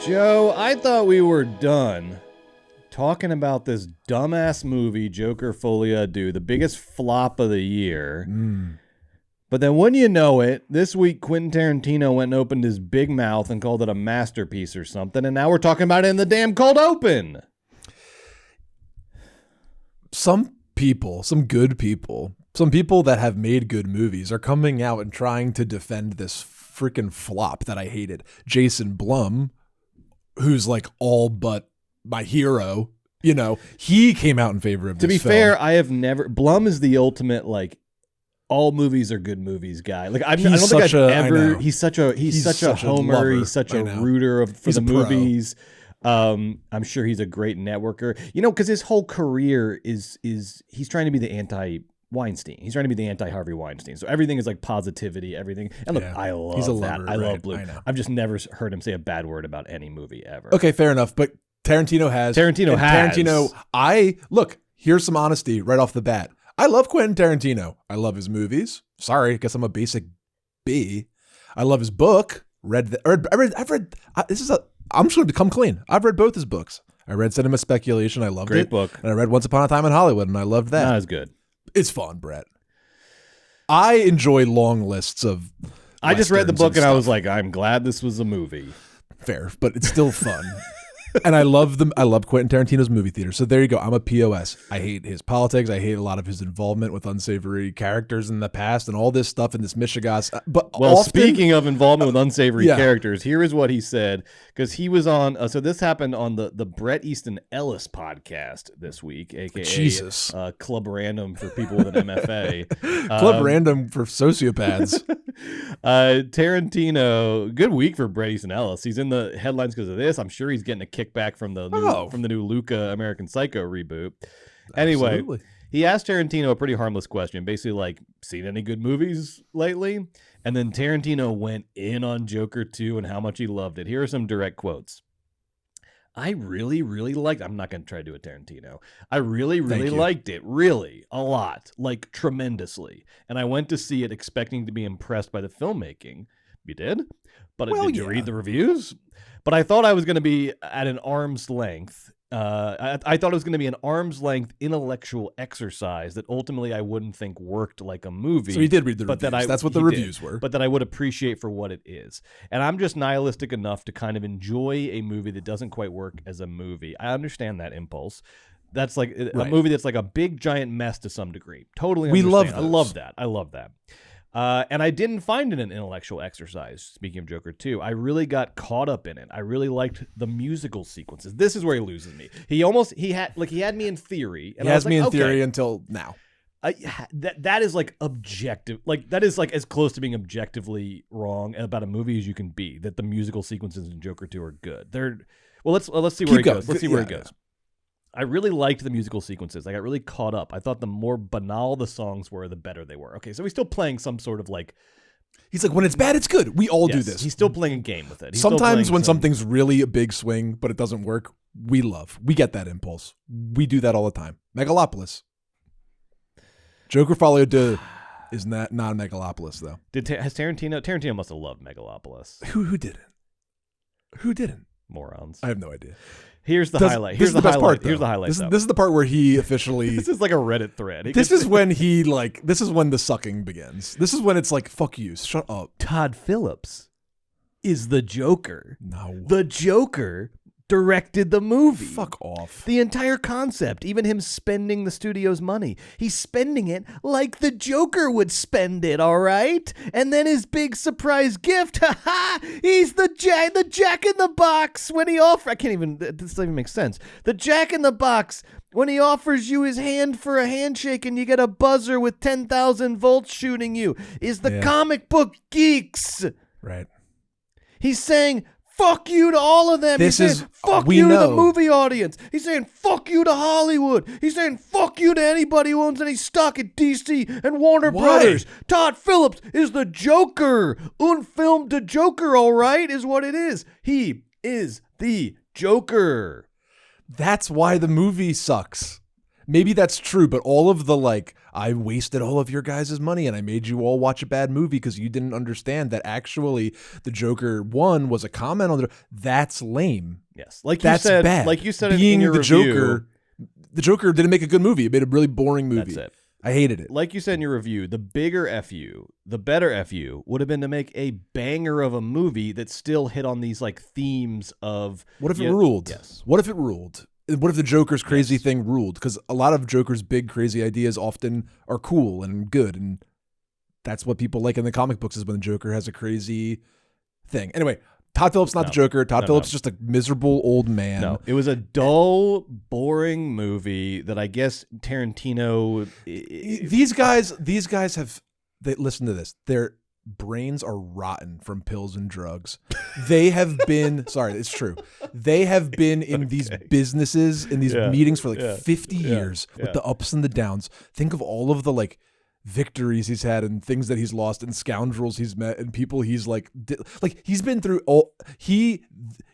Joe, I thought we were done talking about this dumbass movie, Joker Folie à Deux, the biggest flop of the year. But then wouldn't you know it, this week Quentin Tarantino went and opened his big mouth and called it a masterpiece or something, and now we're talking about it in the damn cold open. Some people, some good people, some people that have made good movies are coming out and trying to defend this freaking flop that I hated. Jason Blum, who's like all but my hero, you know, he came out in favor of this To be film. fair, I have never... Blum is the ultimate, like, all movies are good movies guy. Like I don't think I've ever... He's such a homer. Lover. He's such a rooter for the movies. I'm sure he's a great networker. You know, because his whole career is he's trying to be the anti-Weinstein. He's trying to be the anti-Harvey Weinstein. So everything is like positivity, everything. And look, I love he's a that. lover, I love right, Blue. I know. I've just never heard him say a bad word about any movie ever. Okay, fair enough. But Tarantino has. Look, here's some honesty right off the bat. I love Quentin Tarantino. I love his movies. Sorry, I guess I'm a basic B. I love his book. I'm just going to come clean. I've read both his books. I read Cinema Speculation. I loved it. Great book. And I read Once Upon a Time in Hollywood, and I loved that. Not as good. It's fun, Brett. I enjoy long lists of. I just read the book and stuff. I was like, I'm glad this was a movie. Fair, but it's still fun. And I love them. I love Quentin Tarantino's movie theater. So there you go. I'm a POS. I hate his politics. I hate a lot of his involvement with unsavory characters in the past and all this stuff in this Michigas. But speaking of involvement with unsavory characters, here is what he said, because he was on. So this happened on the Bret Easton Ellis podcast this week, aka Club Random for people with an MFA. Club Random for sociopaths. Tarantino, good week for Bret Easton Ellis. He's in the headlines because of this. I'm sure he's getting a kickback from the new Luca American Psycho reboot. Anyway, Absolutely. He asked Tarantino a pretty harmless question, basically like, seen any good movies lately? And then Tarantino went in on Joker 2 and how much he loved it. Here are some direct quotes. I really, really liked... I'm not going to try to do a Tarantino. I really, really liked it. Really. A lot. Like, tremendously. And I went to see it expecting to be impressed by the filmmaking. You did? But did you read the reviews? But I thought I was going to be at an arm's length. I thought it was going to be an arm's length intellectual exercise that ultimately I wouldn't think worked like a movie. So he did read the reviews. That's what the reviews were. But that I would appreciate for what it is. And I'm just nihilistic enough to kind of enjoy a movie that doesn't quite work as a movie. I understand that impulse. That's like a movie that's like a big giant mess to some degree. Totally understand. I love that. And I didn't find it an intellectual exercise. Speaking of Joker 2, I really got caught up in it. I really liked the musical sequences. This is where he loses me. He had me in theory. And he has me in theory until now. That is like objective. Like that is like as close to being objectively wrong about a movie as you can be. That the musical sequences in Joker 2 are good. Let's see where he goes. Let's see where he goes. I really liked the musical sequences. I got really caught up. I thought the more banal the songs were, the better they were. Okay, so he's still playing some sort of like... He's like, when it's bad, it's good. We all do this. He's still playing a game with it. Sometimes when something's really a big swing, but it doesn't work, we get that impulse. We do that all the time. Megalopolis. Joker Folie à Deux is not Megalopolis, though. Tarantino must have loved Megalopolis. Who didn't? Who didn't? Morons. I have no idea. Here's the highlight. Here's the best part. Here's the highlight. This is the part where he officially. This is like a Reddit thread. This is when the sucking begins. This is when it's like, fuck you, shut up. Todd Phillips is the Joker. No. The Joker directed the movie. Fuck off. The entire concept, even him spending the studio's money. He's spending it like the Joker would spend it, all right? And then his big surprise gift, he's the Jack in the Box when he this doesn't even make sense. The Jack in the Box when he offers you his hand for a handshake and you get a buzzer with 10,000 volts shooting you is the comic book geeks. Right. He's saying, fuck you to all of them. He's saying, fuck you to the movie audience. He's saying, fuck you to Hollywood. He's saying, fuck you to anybody who owns any stock at DC and Warner Brothers. Todd Phillips is the Joker. Un film de Joker, all right, is what it is. He is the Joker. That's why the movie sucks. maybe that's true, but all of the like, I wasted all of your guys' money and I made you all watch a bad movie because you didn't understand that actually the Joker 1 was a comment on that's lame. Yes, like that's you said, bad. Like you said, being in your the review, Joker, the Joker didn't make a good movie. It made a really boring movie. That's it. I hated it. Like you said in your review, the bigger FU, the better FU would have been to make a banger of a movie that still hit on these like themes of. What if it ruled? Yes. What if it ruled? What if the Joker's crazy thing ruled? Because a lot of Joker's big crazy ideas often are cool and good, and that's what people like in the comic books is when the Joker has a crazy thing. Anyway, Todd Phillips not the Joker. Todd Phillips is just a miserable old man. No, it was a dull, boring movie that I guess Tarantino. These guys have. Listen to this. Their brains are rotten from pills and drugs. They have been. Sorry, it's true. They have been in these businesses, in these meetings for like 50 years with the ups and the downs. Think of all of the like victories he's had and things that he's lost and scoundrels he's met and people he's like he's been through all you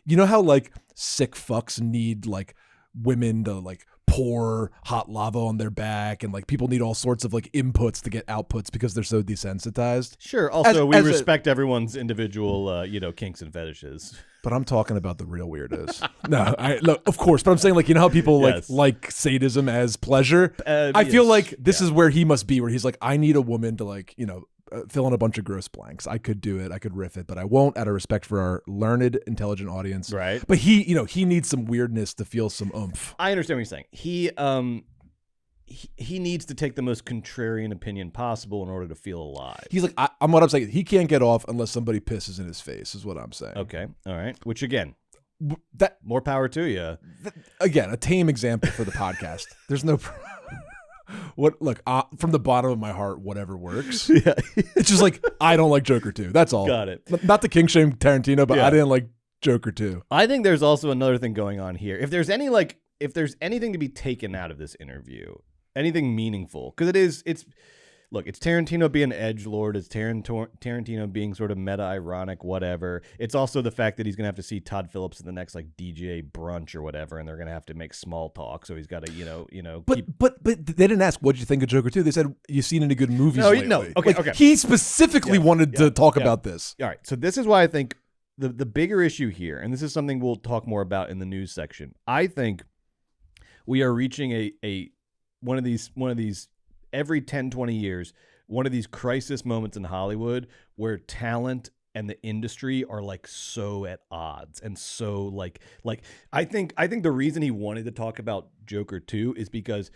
know how like sick fucks need like women to like pour hot lava on their back and like people need all sorts of like inputs to get outputs because they're so desensitized. Sure. Also, we respect everyone's individual kinks and fetishes. But I'm talking about the real weirdos. No, of course. But I'm saying, like, you know how people like sadism as pleasure? I feel like this is where he must be, where he's like, I need a woman to, like, fill in a bunch of gross blanks. I could do it. I could riff it, but I won't out of respect for our learned, intelligent audience. Right. But he needs some weirdness to feel some oomph. I understand what you're saying. He needs to take the most contrarian opinion possible in order to feel alive. He's like, what I'm saying. He can't get off unless somebody pisses in his face, is what I'm saying. Okay. All right. Which, again, that more power to you. Again, a tame example for the podcast. There's no... from the bottom of my heart, whatever works. Yeah. It's just like, I don't like Joker 2. That's all. Got it. Not to king shame Tarantino, but I didn't like Joker 2. I think there's also another thing going on here. If there's anything to be taken out of this interview, anything meaningful, because it's Tarantino being edgelord, it's Tarantino being sort of meta-ironic, whatever. It's also the fact that he's gonna have to see Todd Phillips in the next like DJ brunch or whatever, and they're gonna have to make small talk. So he's got to But they didn't ask what did you think of Joker 2. They said you seen any good movies lately. No. Okay. He specifically wanted to talk about this. All right. So this is why I think the bigger issue here, and this is something we'll talk more about in the news section. I think we are reaching a one of these every 10, 20 years, one of these crisis moments in Hollywood where talent and the industry are like so at odds. And so like I think the reason he wanted to talk about Joker 2 is because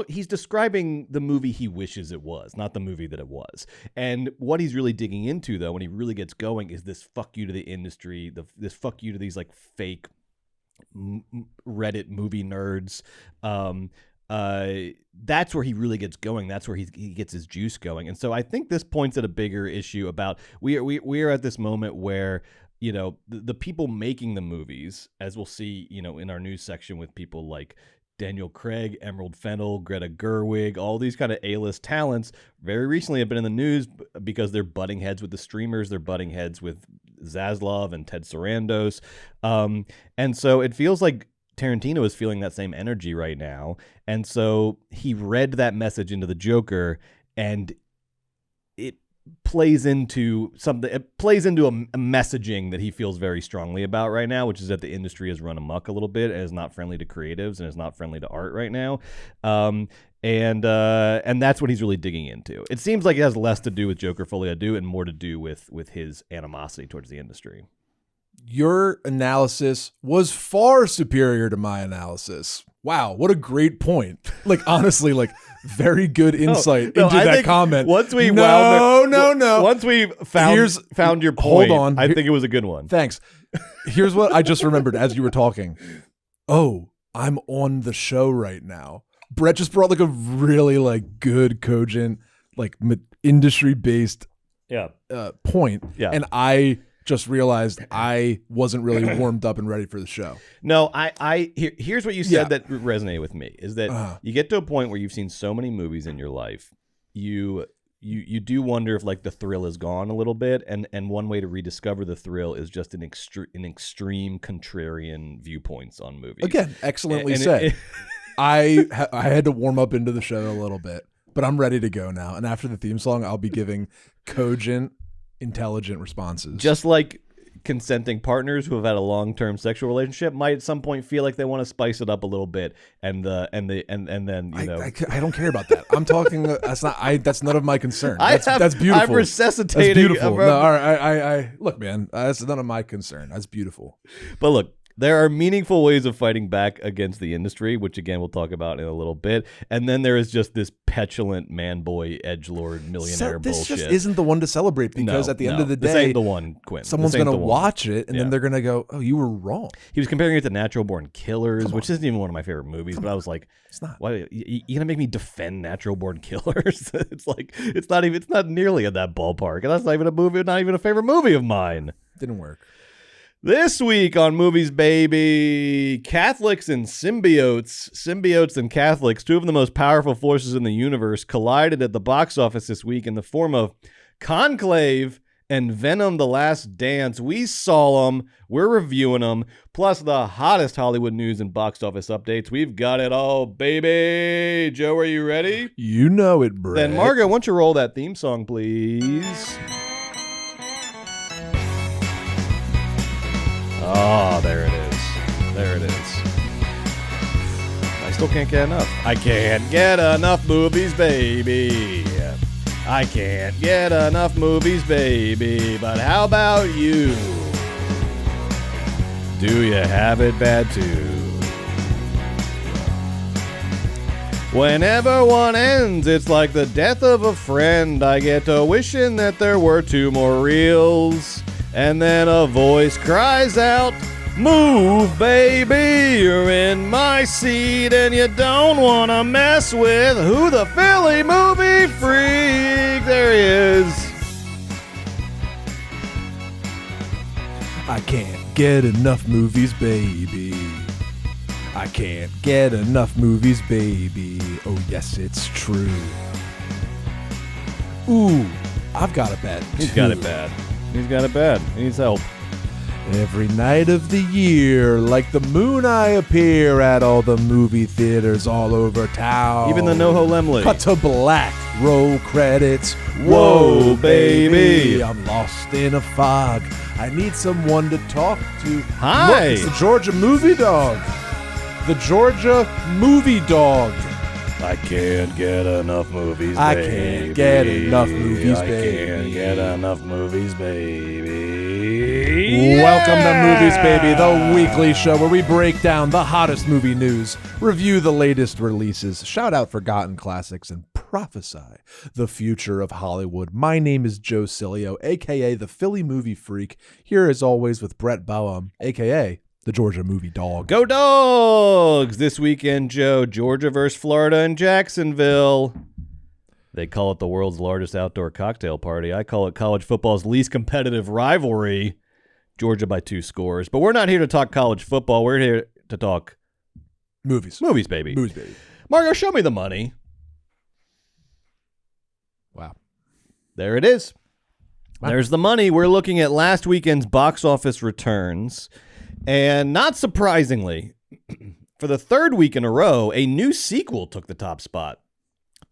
he's describing the movie he wishes it was, not the movie that it was. And what he's really digging into, though, when he really gets going, is this fuck you to the industry, this fuck you to these like fake Reddit movie nerds. That's where he really gets going. That's where he gets his juice going. And so I think this points at a bigger issue about we are at this moment where the people making the movies, as we'll see in our news section with people like Daniel Craig, Emerald Fennell, Greta Gerwig, all these kind of A-list talents very recently have been in the news because they're butting heads with the streamers. They're butting heads with Zaslav and Ted Sarandos. And so it feels like Tarantino is feeling that same energy right now. And so he read that message into the Joker, and it plays into something. It plays into a messaging that he feels very strongly about right now, which is that the industry has run amok a little bit and is not friendly to creatives and is not friendly to art right now. And that's what he's really digging into. It seems like it has less to do with Joker Folie à Deux and more to do with his animosity towards the industry. Your analysis was far superior to my analysis. Wow, what a great point. Like, honestly, like, very good insight into that comment. Once we Once we found your point, hold on. I think it was a good one. Thanks. Here's what I just remembered as you were talking. Oh, I'm on the show right now. Brett just brought like a really like good, cogent, like industry-based point. Yeah. And I just realized I wasn't really warmed up and ready for the show. No, here's what you said that resonated with me is that you get to a point where you've seen so many movies in your life, you do wonder if like the thrill is gone a little bit, and one way to rediscover the thrill is just an extreme contrarian viewpoints on movies. Again, excellently said. I had to warm up into the show a little bit, but I'm ready to go now. And after the theme song, I'll be giving cogent, intelligent responses. Just like consenting partners who have had a long-term sexual relationship might at some point feel like they want to spice it up a little bit, and then I don't care about that. I'm talking. That's none of my concern. That's beautiful. I'm resuscitating. That's beautiful. No, all right. I look, man. That's none of my concern. That's beautiful. But look, there are meaningful ways of fighting back against the industry, which again we'll talk about in a little bit. And then there is just this petulant man boy edgelord millionaire this bullshit. Just isn't the one to celebrate because at the end of the day, this ain't the one, Quinn. Someone's going to watch it and then they're going to go, "Oh, you were wrong." He was comparing it to Natural Born Killers, which isn't even one of my favorite movies. But I was like, "It's not. Why you gonna make me defend Natural Born Killers?" It's not nearly in that ballpark, and that's not even a movie, not even a favorite movie of mine. Didn't work. This week on Movies Baby, Catholics and symbiotes and Catholics, two of the most powerful forces in the universe, collided at the box office this week in the form of Conclave and Venom: The Last Dance. We saw them, we're reviewing them, plus the hottest Hollywood news and box office updates. We've got it all, baby. Joe, are you ready? You know it, Brett. Then Margo, why don't you roll that theme song, please? Oh, there it is. There it is. I still can't get enough. I can't get enough movies, baby. I can't get enough movies, baby. But how about you? Do you have it bad too? Whenever one ends, it's like the death of a friend. I get to wishing that there were two more reels. And then a voice cries out, "Move, baby, you're in my seat, and you don't want to mess with who the Philly movie freak." There he is. I can't get enough movies, baby. I can't get enough movies, baby. Oh, yes, it's true. Ooh, I've got it bad. He's got it bad. He's got it bad. He needs help. Every night of the year, like the moon, I appear at all the movie theaters all over town. Even the NoHo Lemley. Cut to black, roll credits. Whoa, baby. I'm lost in a fog. I need someone to talk to. Hi. Look, it's the Georgia Movie Dog. The Georgia Movie Dog. I can't get enough movies, baby. I can't get enough movies, baby. I can't get enough movies, baby. Welcome to Movies Baby, the weekly show where we break down the hottest movie news, review the latest releases, shout out forgotten classics, and prophesy the future of Hollywood. My name is Joe Cilio, a.k.a. the Philly Movie Freak, here as always with Brett Boehm, a.k.a. the Georgia Movie Dog. Go Dogs! This weekend, Joe, Georgia versus Florida in Jacksonville. They call it the world's largest outdoor cocktail party. I call it college football's least competitive rivalry. Georgia by 2 scores. But we're not here to talk college football. We're here to talk movies. Movies, baby. Movies, baby. Margo, show me the money. Wow. There it is. Wow. There's the money. We're looking at last weekend's box office returns. And not surprisingly, for the third week in a row, a new sequel took the top spot.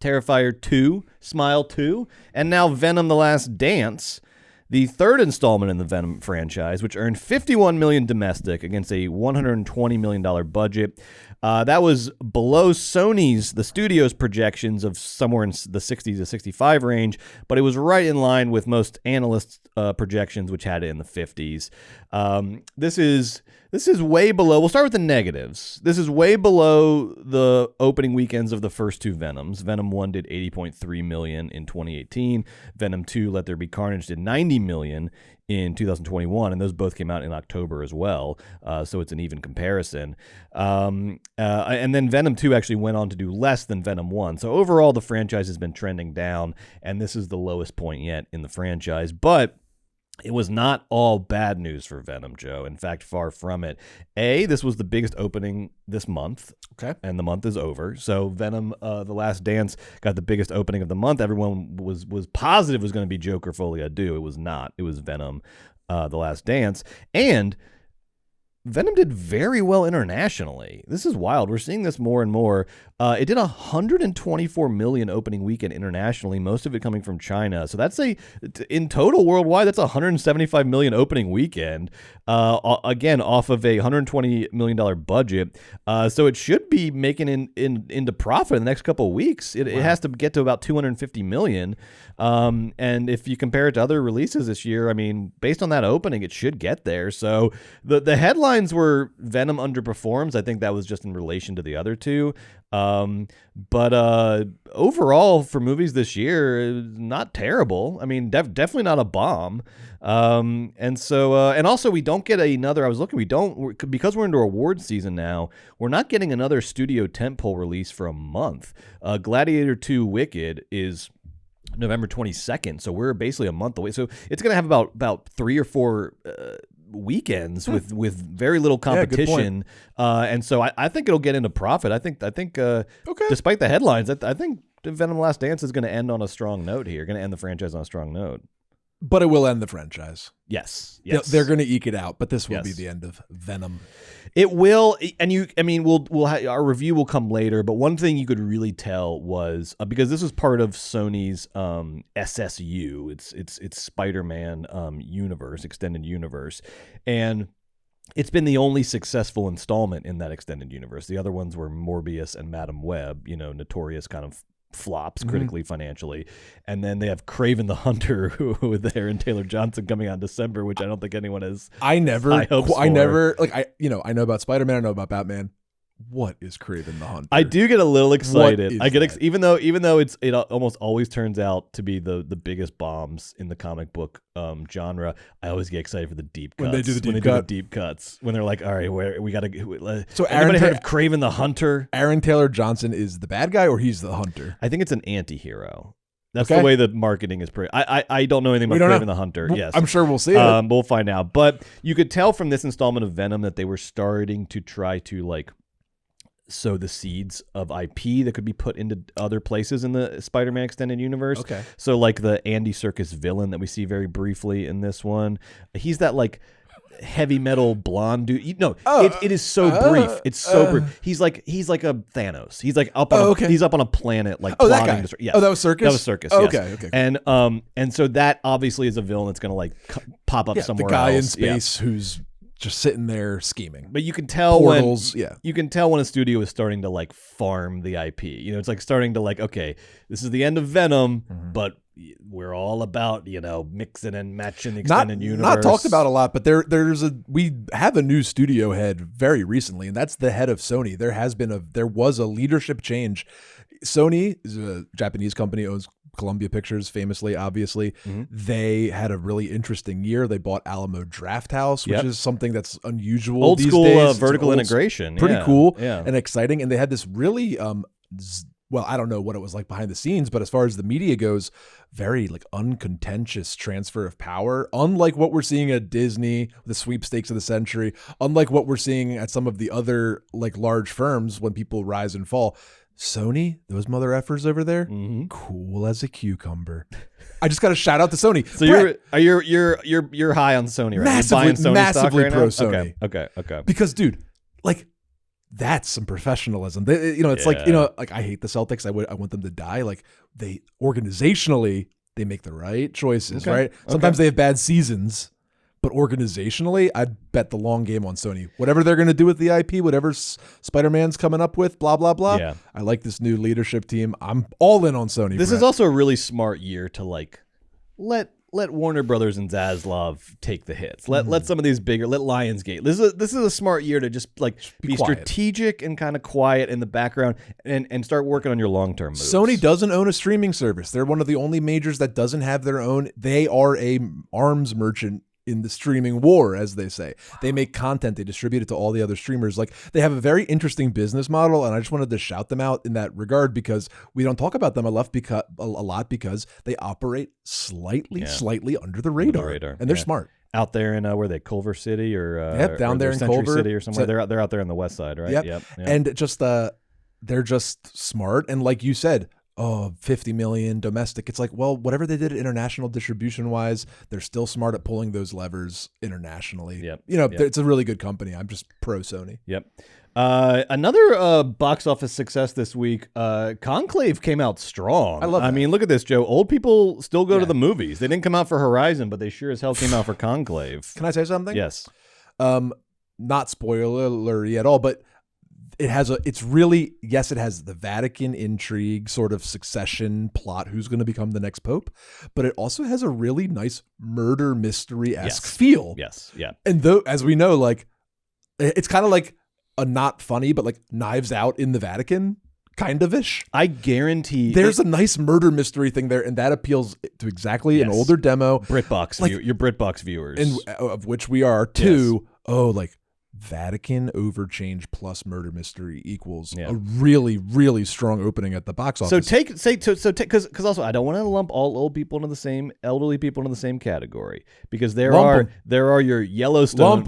Terrifier 2, Smile 2, and now Venom: The Last Dance, the third installment in the Venom franchise, which earned $51 million domestic against a $120 million budget. That was below Sony's, the studio's projections of somewhere in the 60 to 65 range, but it was right in line with most analysts' projections, which had it in the 50s. This is way below. We'll start with the negatives. This is way below the opening weekends of the first 2 Venoms. Venom 1 did $80.3 million in 2018. Venom 2, Let There Be Carnage, did $90 million in 2021, and those both came out in October as well, so it's an even comparison. And then Venom 2 actually went on to do less than Venom 1. So overall, the franchise has been trending down, and this is the lowest point yet in the franchise. But it was not all bad news for Venom, Joe. In fact, far from it. This was the biggest opening this month. Okay. And the month is over. So Venom, The Last Dance, got the biggest opening of the month. Everyone was positive it was going to be Joker Folie à Deux. It was not. It was Venom, The Last Dance. And Venom did very well internationally. This is wild. We're seeing this more and more. It did 124 million opening weekend internationally, most of it coming from China. So that's in total worldwide, that's 175 million opening weekend. Again, off of a $120 million budget. So it should be making into profit in the next couple of weeks. It has to get to about 250 million. And if you compare it to other releases this year, I mean, based on that opening, it should get there. So the headlines were Venom underperforms. I think that was just in relation to the other two. But overall for movies this year, not terrible. I mean, definitely not a bomb. And also we don't get another, because we're into award season now, we're not getting another studio tentpole release for a month. Gladiator 2 Wicked is November 22nd. So we're basically a month away. So it's going to have about 3 or 4, weekends with very little competition, and so I think it'll get into profit. I think despite the headlines, I think Venom: Last Dance is going to end on a strong note here. Going to end the franchise on a strong note. But it will end the franchise. Yes. They're going to eke it out, but this will be the end of Venom. It will, and our review will come later. But one thing you could really tell was because this was part of Sony's SSU, it's Spider-Man universe, extended universe, and it's been the only successful installment in that extended universe. The other ones were Morbius and Madam Web, notorious kind of flops critically, financially, and then they have Kraven the Hunter with Aaron Taylor Johnson coming out in December, which I don't think anyone has. I know about Spider-Man, I know about Batman. What is Kraven the Hunter? I do get a little excited. Even though it almost always turns out to be the biggest bombs in the comic book genre. I always get excited for the deep cuts. When they do the deep cuts. When they're like, all right, we got to. So anybody heard of Kraven the Hunter? Aaron Taylor Johnson is the bad guy, or he's the hunter? I think it's an anti-hero. That's the way the marketing is. I don't know anything about Kraven the Hunter. Yes, I'm sure we'll see it. We'll find out. But you could tell from this installment of Venom that they were starting to try to sow the seeds of IP that could be put into other places in the Spider-Man extended universe. Okay. So the Andy Serkis villain that we see very briefly in this one, he's that heavy metal blonde dude. It is so brief. It's so brief. He's like a Thanos. He's he's up on a planet that guy. Yes. Oh, that was Serkis? That was Serkis. Oh, yes. Okay. And so that obviously is a villain that's going to pop up somewhere else. The guy in space who's just sitting there scheming. But you can tell Portals, you can tell when a studio is starting to farm the IP. It's starting to okay, this is the end of Venom, but we're all about mixing and matching the extended universe. Not talked about a lot, but we have a new studio head very recently, and that's the head of Sony. There was a leadership change. Sony is a Japanese company, owns Columbia Pictures, famously, obviously. They had a really interesting year. They bought Alamo Drafthouse, which is something that's unusual. Old these school days. vertical integration. Pretty cool and exciting. And they had this really, I don't know what it was like behind the scenes, but as far as the media goes, very uncontentious transfer of power. Unlike what we're seeing at Disney, the sweepstakes of the century, unlike what we're seeing at some of the other large firms when people rise and fall. Sony, those mother effers over there, cool as a cucumber. I just got to shout out to Sony. So you're high on Sony, right? Massively pro Sony. Okay. Because, dude, that's some professionalism. I hate the Celtics. I want them to die. They organizationally, they make the right choices, right? Sometimes they have bad seasons. But organizationally, I'd bet the long game on Sony. Whatever they're going to do with the IP, whatever Spider-Man's coming up with, blah, blah, blah. Yeah. I like this new leadership team. I'm all in on Sony. This is also a really smart year to let Warner Brothers and Zaslav take the hits. Let some of these let Lionsgate. This is a smart year to just be strategic and kind of quiet in the background and start working on your long-term moves. Sony doesn't own a streaming service. They're one of the only majors that doesn't have their own. They are a arms merchant in the streaming war, as they say. They make content, they distribute it to all the other streamers. They have a very interesting business model, and I just wanted to shout them out in that regard because we don't talk about them a lot because they operate slightly under the radar. And they're smart. Out there in where they Culver City down there in Culver City or somewhere. They're out there on the west side, right? Yep. And just they're just smart, and like you said, 50 million domestic. It's like, well, whatever they did international distribution wise, they're still smart at pulling those levers internationally. Yep. It's a really good company. I'm just pro Sony. Yep. Another box office success this week. Conclave came out strong. I love that. I mean, look at this, Joe. Old people still go to the movies. They didn't come out for Horizon, but they sure as hell came out for Conclave. Can I say something? Yes. Not spoiler-y at all, but it has it has the Vatican intrigue, sort of succession plot, who's going to become the next pope, but it also has a really nice murder mystery-esque feel. Yes. Yeah. And though, as we know, like, it's kind of like a not funny, but like Knives Out in the Vatican kind of ish. I guarantee there's a nice murder mystery thing there, and that appeals to exactly an older demo. BritBox, your BritBox viewers, and of which we are too. Yes. Like Vatican overchange plus murder mystery equals a really, really strong opening at the box office. Because also I don't want to lump all old people into the same elderly people into the same category, because there are your Yellowstone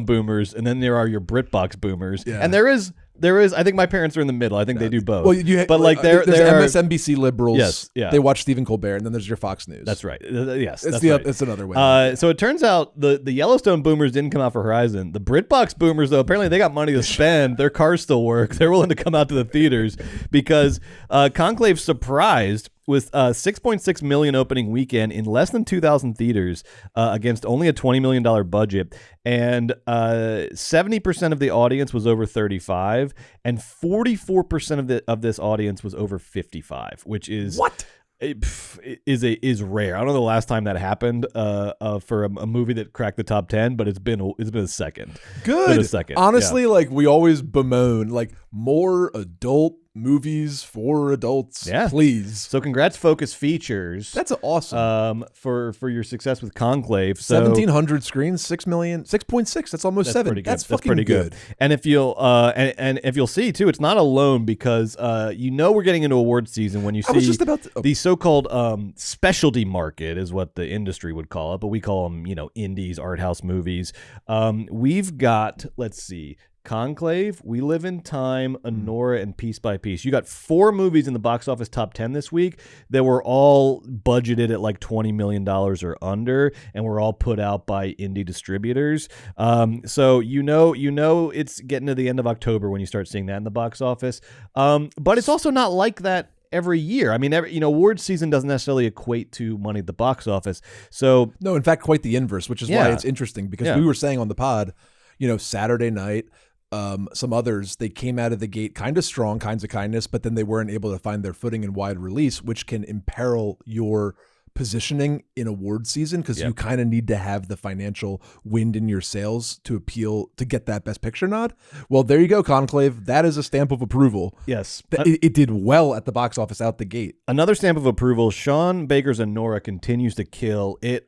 boomers, and then there are your BritBox boomers, and there is I think my parents are in the middle. I think they do both. Well, there's MSNBC liberals. Yes, yeah. They watch Stephen Colbert, and then there's your Fox News. That's right. Yes, it's another way. So it turns out the Yellowstone boomers didn't come out for Horizon. The BritBox boomers, though, apparently they got money to spend. Their cars still work. They're willing to come out to the theaters because Conclave surprised with 6.6 million opening weekend in less than 2,000 theaters against only a $20 million budget. And 70% of the audience was over 35, and 44% of this audience was over 55, which is what? Is rare. I don't know the last time that happened for a movie that cracked the top 10, but it's been a second. Good. It's been a second. Honestly, like we always bemoan, like more adult movies for adults, please. So congrats, Focus Features. That's awesome. For your success with Conclave. So 1,700 screens, 6 million, 6.6. That's almost 7. Pretty good. That's fucking pretty good. And if you'll if you'll see too, it's not alone, because we're getting into award season when you see the so-called specialty market is what the industry would call it, but we call them indies, art house movies. We've got, let's see, Conclave, We Live in Time, Anora, and Piece by Piece. You got 4 movies in the box office top 10 this week that were all budgeted at like $20 million or under, and were all put out by indie distributors. So it's getting to the end of October when you start seeing that in the box office. But it's also not like that every year. I mean, award season doesn't necessarily equate to money at the box office. So no, in fact, quite the inverse, which is why it's interesting, because we were saying on the pod, Saturday night, some others, they came out of the gate kind of strong, Kinds of Kindness, but then they weren't able to find their footing in wide release, which can imperil your positioning in award season, because you kind of need to have the financial wind in your sails to get that Best Picture nod. Well, there you go, Conclave. That is a stamp of approval. Yes. It did well at the box office out the gate. Another stamp of approval, Sean Baker's Anora continues to kill. It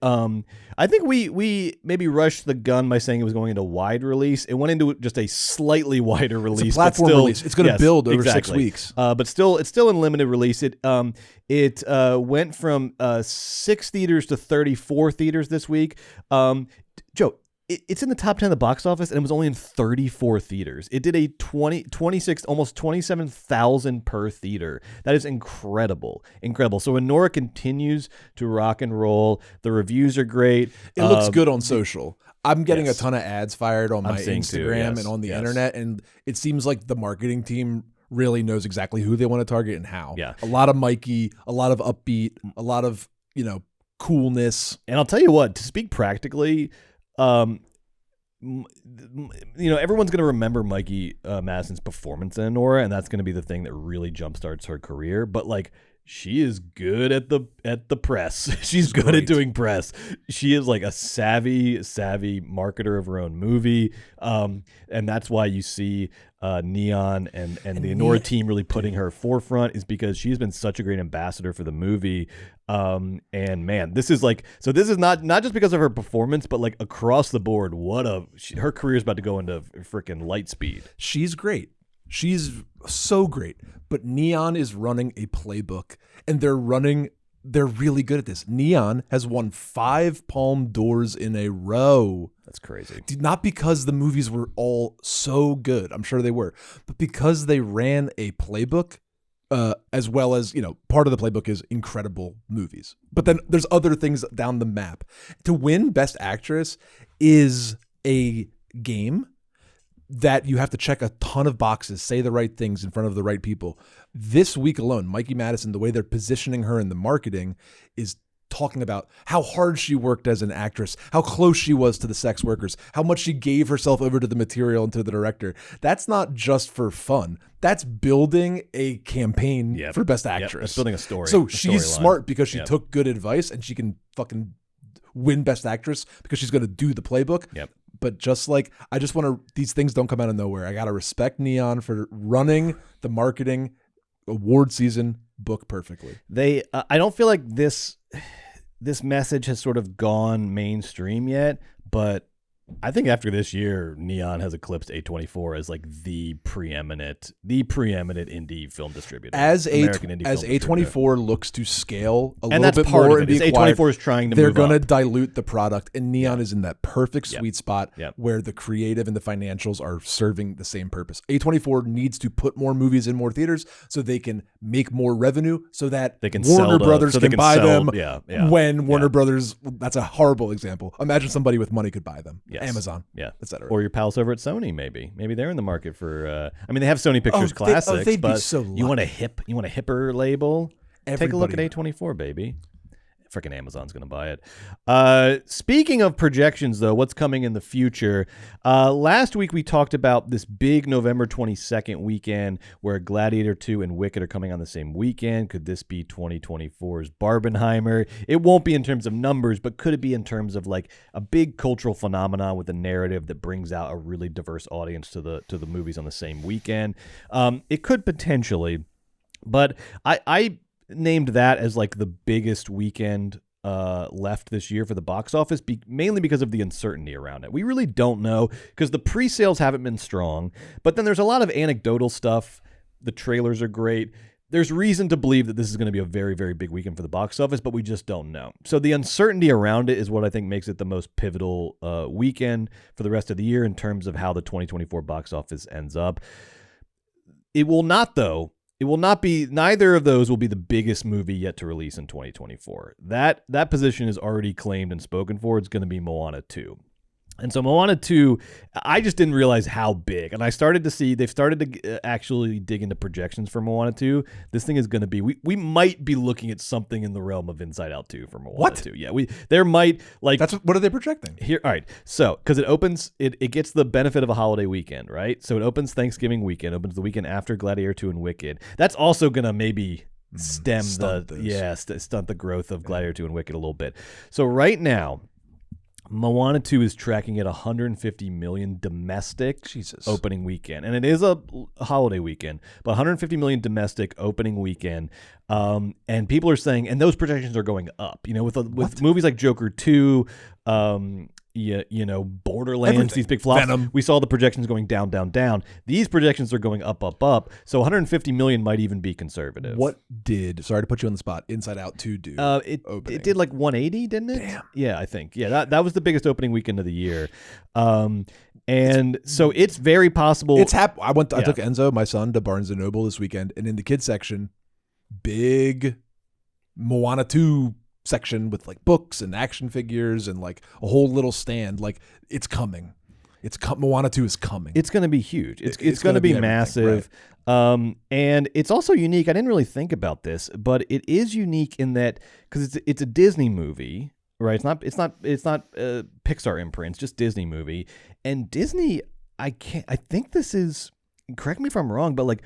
I think we maybe rushed the gun by saying it was going into wide release. It went into just a slightly wider release. It's a platform release. It's going to build over 6 weeks. But it's still in limited release. It went from 6 theaters to 34 theaters this week. Joe, it's in the top 10 of the box office, and it was only in 34 theaters. It did a 26, almost 27,000 per theater. That is incredible. So Anora continues to rock and roll. The reviews are great. It looks good on social. I'm getting a ton of ads fired on my Instagram and on the internet, and it seems like the marketing team really knows exactly who they want to target and how. Yeah. A lot of Mikey, a lot of upbeat, a lot of, coolness. And I'll tell you what, to speak practically, everyone's going to remember Mikey Madison's performance in Anora, and that's going to be the thing that really jumpstarts her career. But like, she is good at the press. She's good at doing press. She is like a savvy marketer of her own movie, and that's why you see Neon and the Anora team really putting her forefront, is because she's been such a great ambassador for the movie. And man, this is not just because of her performance, but like across the board, her career is about to go into freaking light speed. She's great. She's so great. But Neon is running a playbook, and they're really good at this. Neon has won 5 Palme d'Ors in a row. That's crazy. Not because the movies were all so good. I'm sure they were. But because they ran a playbook as well as, part of the playbook is incredible movies. But then there's other things down the map. To win Best Actress is a game that you have to check a ton of boxes, say the right things in front of the right people. This week alone, Mikey Madison, the way they're positioning her in the marketing is talking about how hard she worked as an actress, how close she was to the sex workers, how much she gave herself over to the material and to the director. That's not just for fun. That's building a campaign for Best Actress. That's building a story. So she's smart because she took good advice, and she can fucking win Best Actress because she's going to do the playbook. Yep. But just like, I just want to, these things don't come out of nowhere. I got to respect Neon for running the marketing award season book perfectly. I don't feel like this message has sort of gone mainstream yet, but I think after this year, Neon has eclipsed A24 as like the preeminent indie film distributor. As A24 looks to scale a little bit more and be acquired, A24 is trying to they're going to dilute the product, and Neon is in that perfect sweet spot where the creative and the financials are serving the same purpose. A24 needs to put more movies in more theaters so they can make more revenue, so that they can Warner Brothers can buy them. When Warner Brothers, that's a horrible example. Imagine somebody with money could buy them. Amazon, etc. Or your pals over at Sony, maybe they're in the market for. I mean, they have Sony Pictures Classics, they'd but be so you want a hipper label. Take a look at Everybody. A24, baby. Freaking Amazon's going to buy it. Speaking of projections, though, what's coming in the future? Last week we talked about this big November 22nd weekend where Gladiator 2 and Wicked are coming on the same weekend. Could this be 2024's Barbenheimer? It won't be in terms of numbers, but could it be in terms of like a big cultural phenomenon with a narrative that brings out a really diverse audience to the movies on the same weekend? It could potentially, but I named that as like the biggest weekend left this year for the box office, mainly because of the uncertainty around it. We really don't know because the pre-sales haven't been strong, but then there's a lot of anecdotal stuff. The trailers are great. There's reason to believe that this is going to be a very, very big weekend for the box office, but we just don't know. So the uncertainty around it is what I think makes it the most pivotal weekend for the rest of the year in terms of how the 2024 box office ends up. It will not, though. It will not be, neither of those will be the biggest movie yet to release in 2024. That position is already claimed and spoken for. It's going to be Moana 2. And so Moana 2, I just didn't realize how big. And I started to see, they've started to actually dig into projections for Moana 2. This thing is going to be, we might be looking at something in the realm of Inside Out 2 for Moana 2. Yeah, there might, like. What are they projecting? Here, all right. So, because it opens, it gets the benefit of a holiday weekend, right? So it opens Thanksgiving weekend, opens the weekend after Gladiator 2 and Wicked. That's also going to maybe stunt the growth of Gladiator 2 and Wicked a little bit. So right now, Moana 2 is tracking at 150 million domestic opening weekend. And it is a holiday weekend, but 150 million domestic opening weekend. And people are saying, and those projections are going up, with movies like Joker 2, Borderlands, Everything. these big flops. Venom. We saw the projections going down, down, down. These projections are going up, up, up. So 150 million might even be conservative. Sorry to put you on the spot, Inside Out 2 do? It did like 180, didn't it? Damn. Yeah, I think. Yeah, that was the biggest opening weekend of the year. And so it's very possible. I took Enzo, my son, to Barnes & Noble this weekend, and in the kids section, big Moana 2 section with like books and action figures and like a whole little stand. Like, it's coming. Moana 2 is coming. It's going to be huge. It's going to be massive. Right. And it's also unique. I didn't really think about this, but it is unique in that because it's a Disney movie, right? It's not Pixar imprint. It's just Disney movie. And Disney, I think this is, correct me if I'm wrong, but like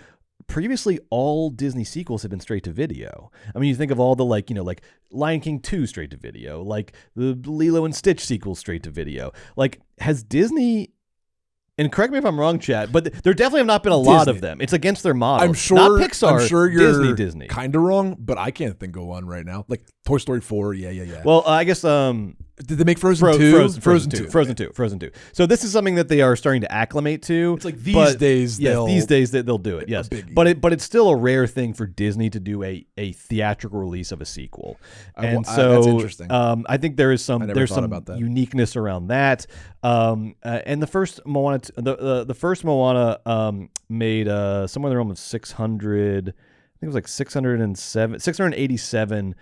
previously all Disney sequels have been straight to video. I mean, you think of all the like Lion King 2 straight to video, like the Lilo and Stitch sequel straight to video. Like, has Disney, and correct me if I'm wrong, Chad, but there definitely have not been a lot of them. It's against their model. I'm sure, not Pixar, I'm sure you're Disney. Kind of wrong, but I can't think of one right now. Like Toy Story 4, yeah. Well, I guess did they make Frozen 2? Frozen 2. So this is something that they are starting to acclimate to. It's like these days they'll do it. Yes, but it's still a rare thing for Disney to do a theatrical release of a sequel, and that's interesting. I think there's some uniqueness around that. And the first Moana, the first Moana made somewhere in the realm of 600 think it was like 687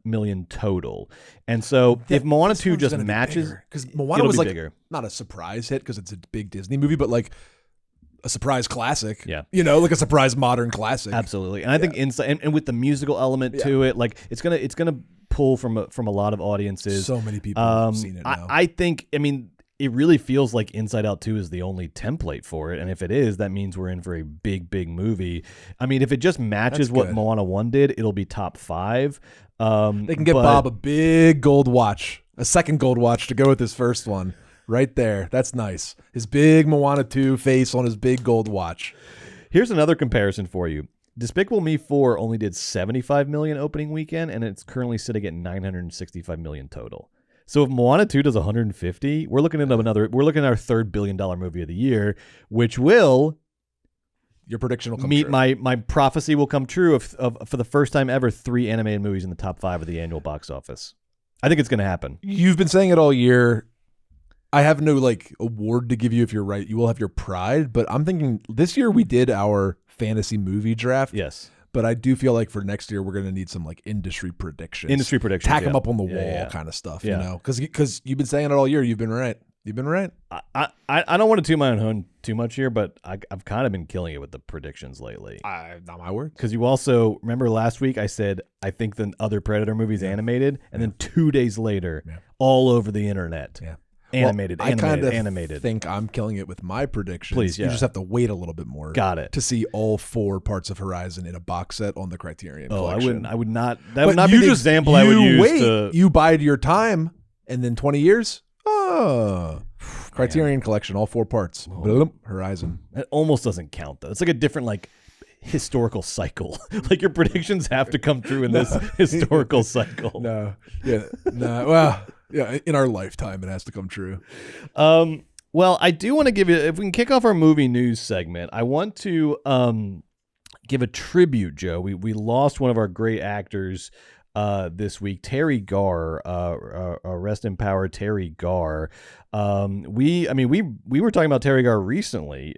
million total. And so if Moana 2 just matches, because Moana was like bigger. Not a surprise hit because it's a big Disney movie, but like a surprise classic. Yeah. You know, like a surprise modern classic. Absolutely. And I think inside and with the musical element to it, like it's gonna pull from a lot of audiences. So many people have seen it now. I think, I mean, it really feels like Inside Out 2 is the only template for it. And if it is, that means we're in for a big, big movie. I mean, if it just matches what Moana 1 did, it'll be top 5. They can get Bob a big gold watch, a second gold watch to go with his first one. Right there. That's nice. His big Moana 2 face on his big gold watch. Here's another comparison for you. Despicable Me 4 only did 75 million opening weekend, and it's currently sitting at 965 million total. So if Moana 2 does 150, we're looking at our third $1 billion movie of the year, which will your prediction will come meet true. My prophecy will come true of for the first time ever 3 animated movies in the top 5 of the annual box office. I think it's going to happen. You've been saying it all year. I have no like award to give you if you're right. You will have your pride, but I'm thinking this year we did our fantasy movie draft. Yes. But I do feel like for next year we're going to need some like industry predictions. Tack them up on the wall kind of stuff, you know? Because you've been saying it all year. You've been right. You've been right. I don't want to toot my own horn too much here, but I've kind of been killing it with the predictions lately. Not my word. Because you also, remember last week I said I think the other Predator movie's animated, and then 2 days later, all over the internet. Yeah. Animated. I think I'm killing it with my predictions. Please, You just have to wait a little bit more. Got it. To see all 4 parts of Horizon in a box set on the Criterion collection. I would not. That would not be the example I would use. You bide your time, and then 20 years, Criterion collection, all 4 parts. Boom, Horizon. That almost doesn't count though. It's like a different like historical cycle. Like your predictions have to come through in this historical cycle. Well. Yeah, in our lifetime, it has to come true. Well, I do want to give you, if we can kick off our movie news segment, I want to give a tribute, Joe. We lost one of our great actors this week, Terry Garr. Rest in power, Terry Garr. We were talking about Terry Garr recently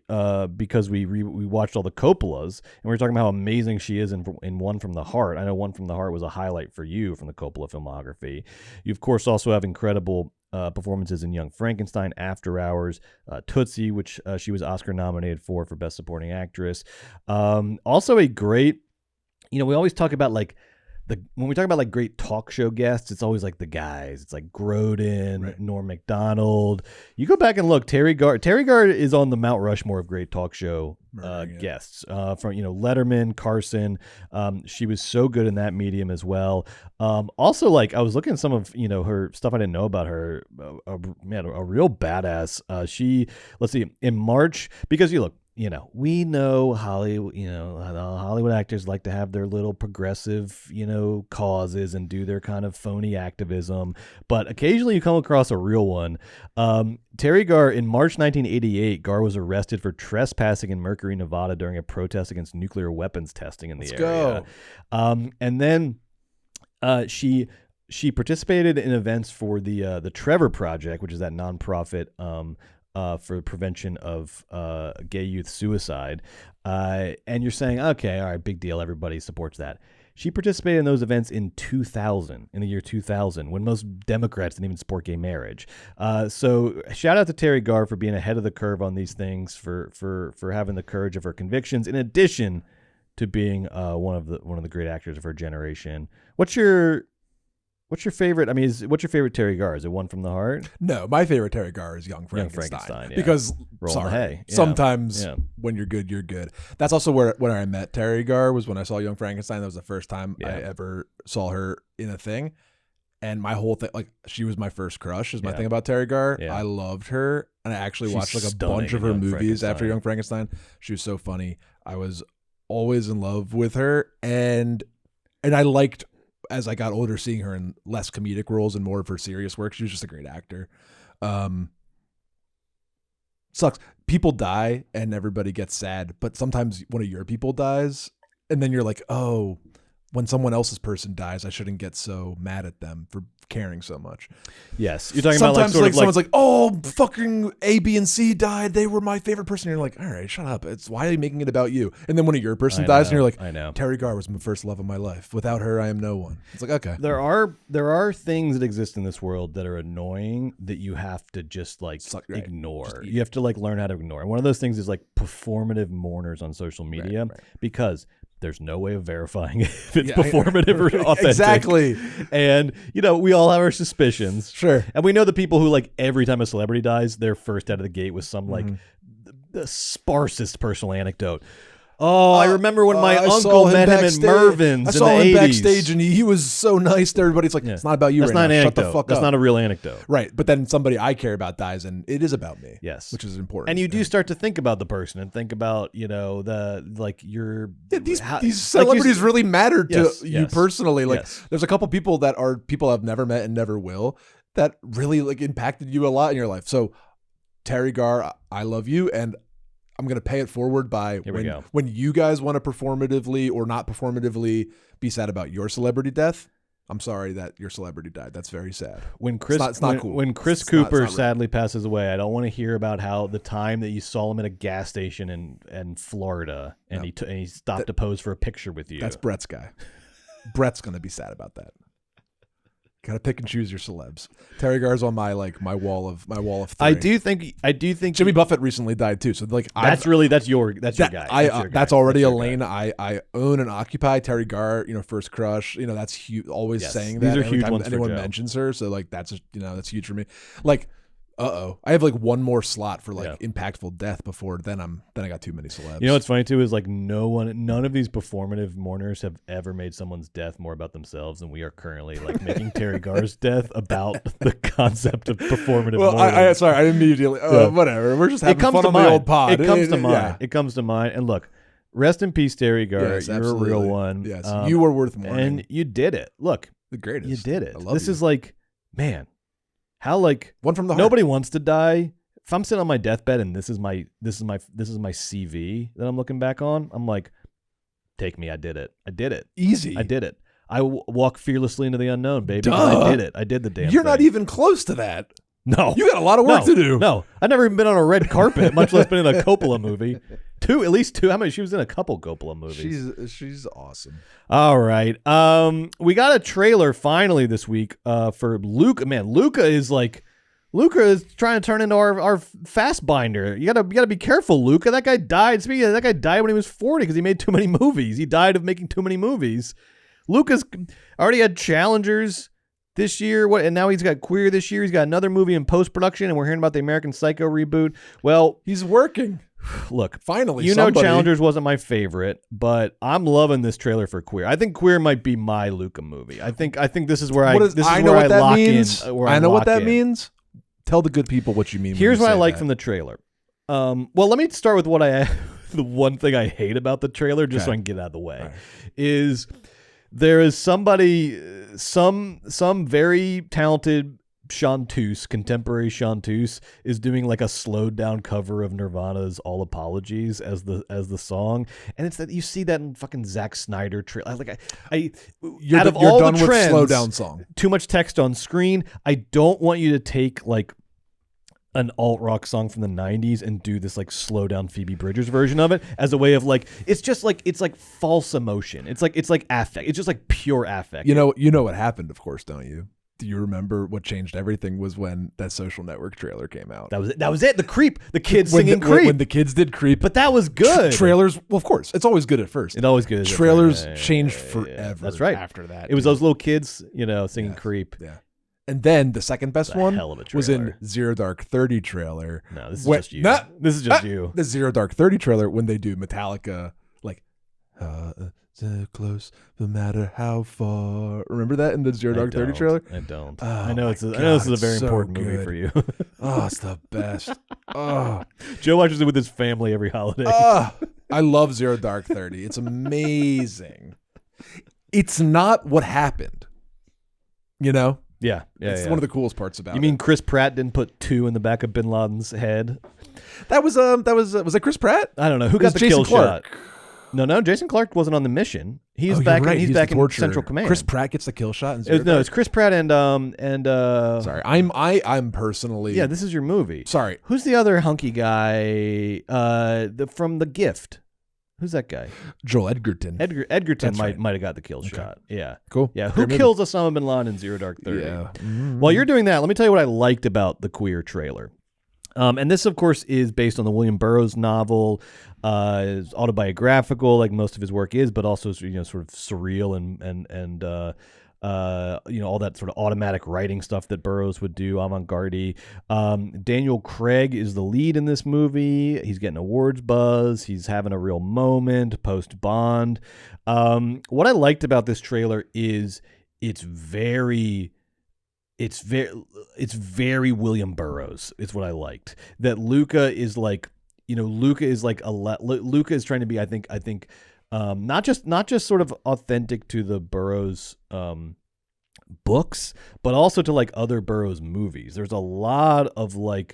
because we watched all the Coppolas, and we were talking about how amazing she is in One from the Heart. I know One from the Heart was a highlight for you from the Coppola filmography. You, of course, also have incredible performances in Young Frankenstein, After Hours, Tootsie, which she was Oscar nominated for Best Supporting Actress. Also a great, we always talk about when we talk about like great talk show guests, it's always like the guys. It's like Grodin, Norm Macdonald. You go back and look, Terry Garr. Terry Garr is on the Mount Rushmore of great talk show guests. From Letterman, Carson. She was so good in that medium as well. Also, like I was looking at some of her stuff I didn't know about her. A real badass. Let's see, in March, because we know Hollywood, Hollywood actors like to have their little progressive, causes and do their kind of phony activism. But occasionally you come across a real one. Terry Garr, in March 1988, Garr was arrested for trespassing in Mercury, Nevada during a protest against nuclear weapons testing in the area. And then she participated in events for the Trevor Project, which is that nonprofit for prevention of gay youth suicide. And you're saying, okay, all right, big deal. Everybody supports that. She participated in those events in the year 2000, when most Democrats didn't even support gay marriage. So shout out to Terry Garr for being ahead of the curve on these things, for having the courage of her convictions, in addition to being one of the great actors of her generation. What's your favorite? I mean, what's your favorite Terry Garr? Is it One from the Heart? No, my favorite Terry Garr is Young Frankenstein. Yeah. Because hay. Yeah. Sometimes when you're good, you're good. That's also when I met Terry Garr, was when I saw Young Frankenstein. That was the first time I ever saw her in a thing. And my whole thing, like, she was my first crush, is my thing about Terry Garr. Yeah. I loved her. And I actually watched like a bunch of her movies after Young Frankenstein. She was so funny. I was always in love with her. And I liked, as I got older, seeing her in less comedic roles and more of her serious work. She was just a great actor. Sucks. People die and everybody gets sad, but sometimes one of your people dies, and then you're like, oh, when someone else's person dies, I shouldn't get so mad at them for caring so much. Yes, you're talking Sometimes about like sort of someone's like, oh, fucking A, B, and C died. They were my favorite person. And you're like, all right, shut up. It's why are you making it about you? And then one of your person dies, and you're like, I know. Terry Garr was my first love of my life. Without her, I am no one. It's like, okay. There are things that exist in this world that are annoying that you have to just like ignore. You have to like learn how to ignore. And one of those things is like performative mourners on social media because there's no way of verifying if it's performative or authentic. Exactly. And, we all have our suspicions. Sure. And we know the people who, like, every time a celebrity dies, they're first out of the gate with some, like, the sparsest personal anecdote. Oh, I remember when my uncle met him at Mervin's. I saw him backstage, and he was so nice to everybody. It's like, it's not about you right now. Shut the fuck up. That's not a real anecdote. Right. But then somebody I care about dies, and it is about me. Yes. Which is important. And you do start to think about the person and think about, these celebrities really matter to you personally. Like, there's a couple people that are people I've never met and never will that really, like, impacted you a lot in your life. So, Terry Garr, I love you, and I'm going to pay it forward by when you guys want to performatively or not performatively be sad about your celebrity death. I'm sorry that your celebrity died. That's very sad. When Chris, it's not cool. When Chris Cooper sadly passes away, I don't want to hear about how the time that you saw him at a gas station in Florida and he stopped to pose for a picture with you. That's Brett's guy. Brett's going to be sad about that. Got to pick and choose your celebs. Terry Garr's on my wall of three. I do think Jimmy Buffett recently died too. So like that's your guy. That's already a lane I own and occupy. Terry Garr, first crush. That's huge. Always saying that. These are huge ones. Anyone mentions her, so like that's that's huge for me. Like, I have like one more slot for like impactful death before then I got too many celebs. What's funny too is like none of these performative mourners have ever made someone's death more about themselves than we are currently like making Terry Garr's death about the concept of performative mourning. I immediately whatever. We're just having fun on the old pod. It comes to mind. It comes to mind. And look, rest in peace, Terry Garr. Yes, you're absolutely. a real one. Yes, you were worth mourning. And you did it. Look, the greatest. You did it. I love this you. is like, man. How like one from the heart. Nobody wants to die. If I'm sitting on my deathbed and this is my CV that I'm looking back on, I'm like, take me. I did it. Easy. I did it. I walk fearlessly into the unknown, baby. I did it. I did the damn You're thing. not even close to that. No. You got a lot of work to do. No. I've never even been on a red carpet, much less been in a Coppola movie. At least two. How many? She was in a couple Coppola movies. She's awesome. All right. We got a trailer finally this week for Luca. Man, Luca is trying to turn into our fast binder. You gotta be careful, Luca. That guy died. Speaking of that, guy died when he was 40 because he made too many movies. He died of making too many movies. Luca's already had Challengers this year. And now he's got Queer this year. He's got another movie in post-production, and we're hearing about the American Psycho reboot. Well, he's working. Look, finally, Challengers wasn't my favorite, but I'm loving this trailer for Queer. I think Queer might be my Luca movie. I think this is where I know what that means. I know what that means. Tell the good people what you mean. Here's what I like from the trailer. Well, let me start with the one thing I hate about the trailer, just so I can get it out of the way, is there is somebody, some very talented contemporary chanteuse is doing like a slowed down cover of Nirvana's All Apologies as the song, and it's that you see that in fucking Zack Snyder trailer. Like you're out of all done the trends, with slow down song, too much text on screen. I don't want you to take like an alt rock song from the 90s and do this like slow down Phoebe Bridgers version of it as a way of like it's like false emotion. It's like affect. It's just like pure affect. You know what happened, of course, don't you? Do you remember what changed everything was when that Social Network trailer came out? That was it. The Creep. The kids singing Creep. When the kids did Creep. But that was good. Trailers, well, of course. It's always good at first. It's always good. Trailers changed forever. That's right. After that. It was those little kids, singing Creep. Yeah. And then the second best one was in Zero Dark 30 trailer. No, this is just you. This is just you. The Zero Dark 30 trailer when they do Metallica, like, so close, no matter how far. Remember that in the Zero Dark 30 trailer? I don't. Oh, I know this is a very important movie for you. Oh, it's the best. Oh, Joe watches it with his family every holiday. I love Zero Dark 30. It's amazing. It's not what happened. Yeah. It's one of the coolest parts about it. You mean Chris Pratt didn't put 2 in the back of Bin Laden's head? Was that Chris Pratt? I don't know. Who got the kill shot? No. Jason Clarke wasn't on the mission. He's you're back. right. He's He's back the in torturer. Central Command. Chris Pratt gets the kill shot. In No, it's Chris Pratt and Sorry, I'm personally. Yeah, this is your movie. Sorry, Who's the other hunky guy? From The Gift. Who's that guy? Joel Edgerton. Edgerton That's might right. have got the kill shot. Yeah. Cool. Yeah. Who Great kills Osama bin Laden in Zero Dark 30? Yeah. While you're doing that, let me tell you what I liked about the Queer trailer. And this, of course, is based on the William Burroughs novel. It's autobiographical, like most of his work is, but also sort of surreal and all that sort of automatic writing stuff that Burroughs would do, avant-garde. Daniel Craig is the lead in this movie. He's getting awards buzz. He's having a real moment post-Bond. What I liked about this trailer is it's very William Burroughs. It's what I liked. That Luca is like Luca is trying to be, I think, not just sort of authentic to the Burroughs books, but also to like other Burroughs movies. There's a lot of was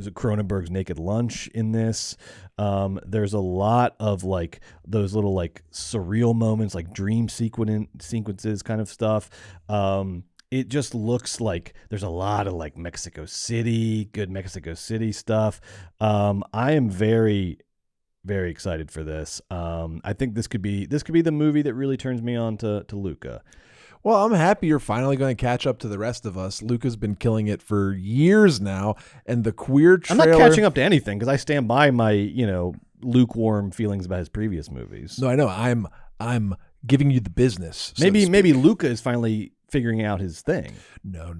it Cronenberg's Naked Lunch in this? There's a lot of like those little like surreal moments, like dream sequences kind of stuff. It just looks like there's a lot of like good Mexico City stuff. I am very, very excited for this. I think this could be the movie that really turns me on to Luca. Well, I'm happy you're finally going to catch up to the rest of us. Luca's been killing it for years now, and the Queer trailer... I'm not catching up to anything because I stand by my, lukewarm feelings about his previous movies. No, I know. I'm giving you the business. Maybe Luca is finally figuring out his thing. No.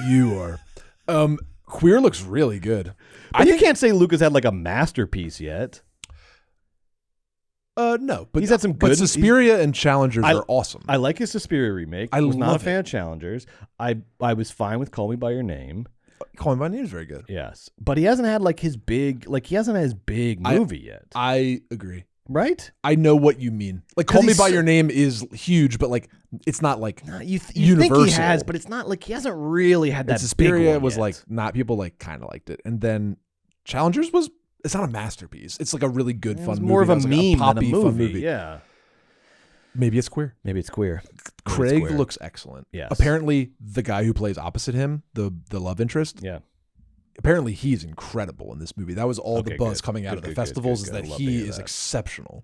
You are. Queer looks really good. But you can't say Luca's had like a masterpiece yet. No, but he's had some good. But Suspiria and Challengers are awesome. I like his Suspiria remake. I was not a fan of Challengers. I was fine with Call Me by Your Name. Call Me by Your Name is very good. Yes, but he hasn't had like his big movie yet. I agree. Right? I know what you mean. Like Call Me by Your Name is huge, but like it's not like you universal. Think he has, but it's not like he hasn't really had that. And Suspiria big one was yet. like not people like kind of liked it, and then Challengers was. It's not a masterpiece. It's like a really good, fun movie. More of a like meme poppy, than a fun movie. Yeah. Maybe it's queer. Craig looks excellent. Yes. Apparently, the guy who plays opposite him, the love interest. Yeah. Apparently, he's incredible in this movie. That was all the buzz coming out of the festivals is that he is exceptional.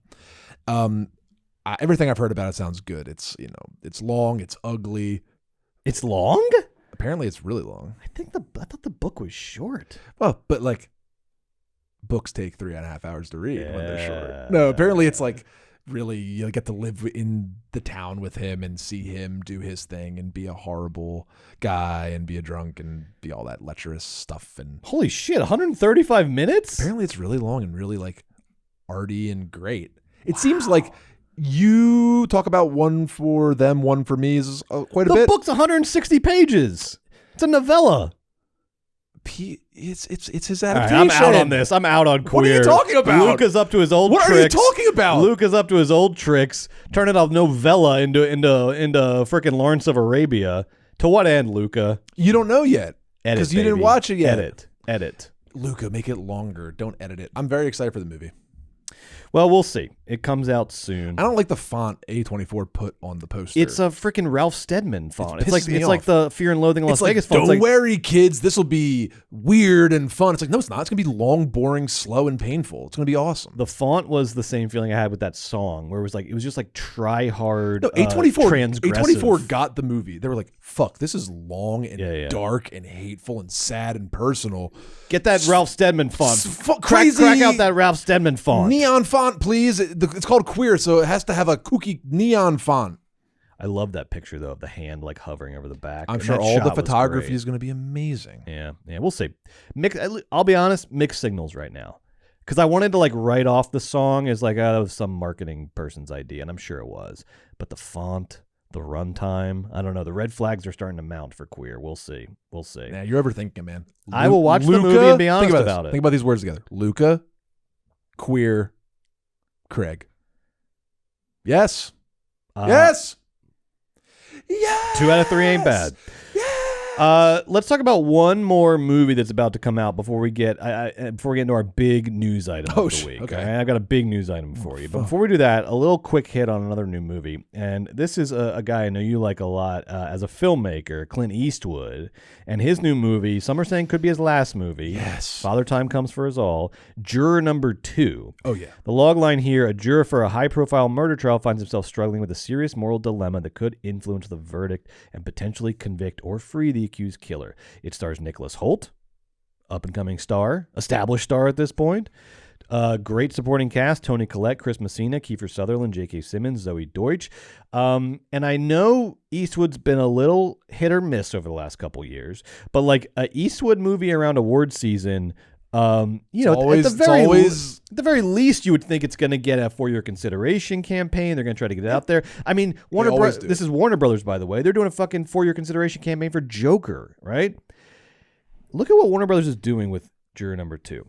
Everything I've heard about it sounds good. It's it's long. It's ugly. It's long. Apparently, it's really long. I thought the book was short. Well, but like. Books take 3.5 hours to read when they're short. No, apparently it's like really you get to live in the town with him and see him do his thing and be a horrible guy and be a drunk and be all that lecherous stuff. And holy shit, 135 minutes? Apparently it's really long and really like arty and great. It seems like you talk about one for them, one for me is quite a bit. The book's 160 pages. It's a novella. It's his adaptation. Right, I'm out on this. I'm out on Queer. What are you talking about? Luca's up to his old tricks. What are you talking about? Luca's up to his old tricks, turning a novella into freaking Lawrence of Arabia. To what end, Luca? You don't know yet. Because you didn't watch it yet. Edit. Luca, make it longer. Don't edit it. I'm very excited for the movie. Well, we'll see. It comes out soon. I don't like the font A24 put on the poster. It's a freaking Ralph Steadman font. It's like the Fear and Loathing in Las Vegas font. Don't worry, kids. This will be weird and fun. It's like, no, it's not. It's going to be long, boring, slow, and painful. It's going to be awesome. The font was the same feeling I had with that song, where it was just like try hard. No, A24 transgressive. A24 got the movie. They were like, fuck, this is long and dark and hateful and sad and personal. Get that Ralph Steadman font. Crazy. Crack out that Ralph Steadman font. Neon font, please. It's called Queer, so it has to have a kooky neon font. I love that picture, though, of the hand like hovering over the back. I'm sure all the photography is going to be amazing. Yeah, we'll see. I'll be honest, mixed signals right now. Because I wanted to like write off the song as like that was some marketing person's idea, and I'm sure it was. But the font, the runtime, I don't know. The red flags are starting to mount for Queer. We'll see. Yeah, you're overthinking, man. I will watch the movie and be honest about it. Think about these words together. Luca, Queer, Craig. Yes. Yes. 2 out of 3 ain't bad. Yes. Let's talk about one more movie that's about to come out before we get into our big news item of the week. Okay. All right? I've got a big news item for you. But before we do that, a little quick hit on another new movie. And this is a guy I know you like a lot as a filmmaker, Clint Eastwood. And his new movie, some are saying could be his last movie. Yes. Father Time Comes for Us All. Juror number 2. Oh, yeah. The log line here, a juror for a high-profile murder trial finds himself struggling with a serious moral dilemma that could influence the verdict and potentially convict or free the accused killer. It stars Nicholas Hoult, up-and-coming star, established star at this point. Great supporting cast, Toni Collette, Chris Messina, Kiefer Sutherland, J.K. Simmons, Zoe Deutsch. And I know Eastwood's been a little hit or miss over the last couple years, but like a Eastwood movie around award season, at the very least, you would think it's going to get a for-year consideration campaign. They're going to try to get it out there. I mean, this is Warner Brothers, by the way. They're doing a fucking for-year consideration campaign for Joker, right? Look at what Warner Brothers is doing with Juror number 2.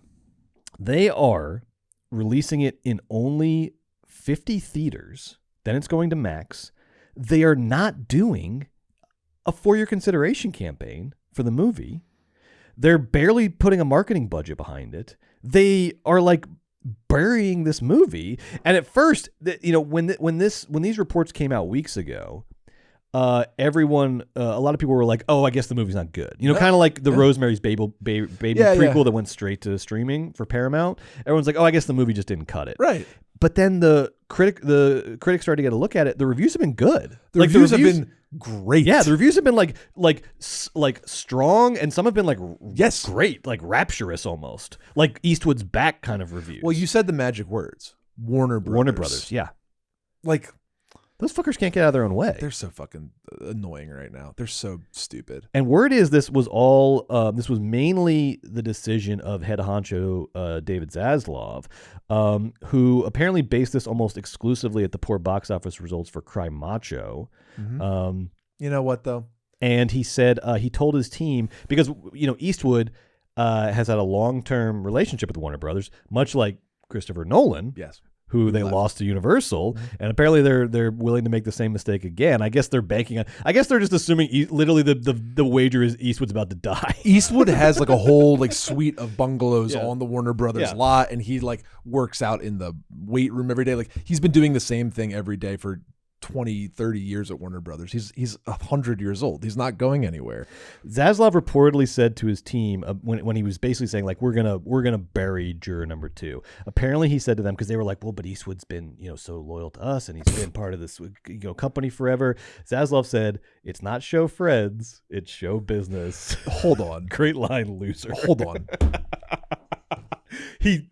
They are releasing it in only 50 theaters. Then it's going to Max. They are not doing a for-year consideration campaign for the movie. They're barely putting a marketing budget behind it. They are like burying this movie. And at first, when these reports came out weeks ago, a lot of people were like, "Oh, I guess the movie's not good." Kind of like the Rosemary's Baby prequel that went straight to streaming for Paramount. Everyone's like, "Oh, I guess the movie just didn't cut it." Right. But then the critics started to get a look at it. The reviews have been good. The reviews have been great. Yeah, the reviews have been like strong, and some have been like great, like rapturous almost, like Eastwood's back kind of reviews. Well, you said the magic words, Warner Brothers. Yeah. Like, those fuckers can't get out of their own way. They're so fucking annoying right now. They're so stupid. And word is this was mainly the decision of head honcho David Zaslav, who apparently based this almost exclusively at the poor box office results for Cry Macho. Mm-hmm. You know what, though? And he said he told his team, because Eastwood has had a long-term relationship with Warner Brothers, much like Christopher Nolan. Yes. Who they lost to Universal, and apparently they're willing to make the same mistake again. I guess they're banking on. I guess they're just assuming literally the wager is Eastwood's about to die. Eastwood has like a whole like suite of bungalows on the Warner Brothers lot, and he like works out in the weight room every day. Like he's been doing the same thing every day for 20, 30 years at Warner Brothers. He's 100 years old. He's not going anywhere. Zaslav reportedly said to his team when he was basically saying like we're gonna bury juror number 2. Apparently he said to them, because they were like, well, but Eastwood's been so loyal to us and he's been part of this company forever. Zaslav said it's not show friends, it's show business. Hold on. Great line, loser. Hold on. He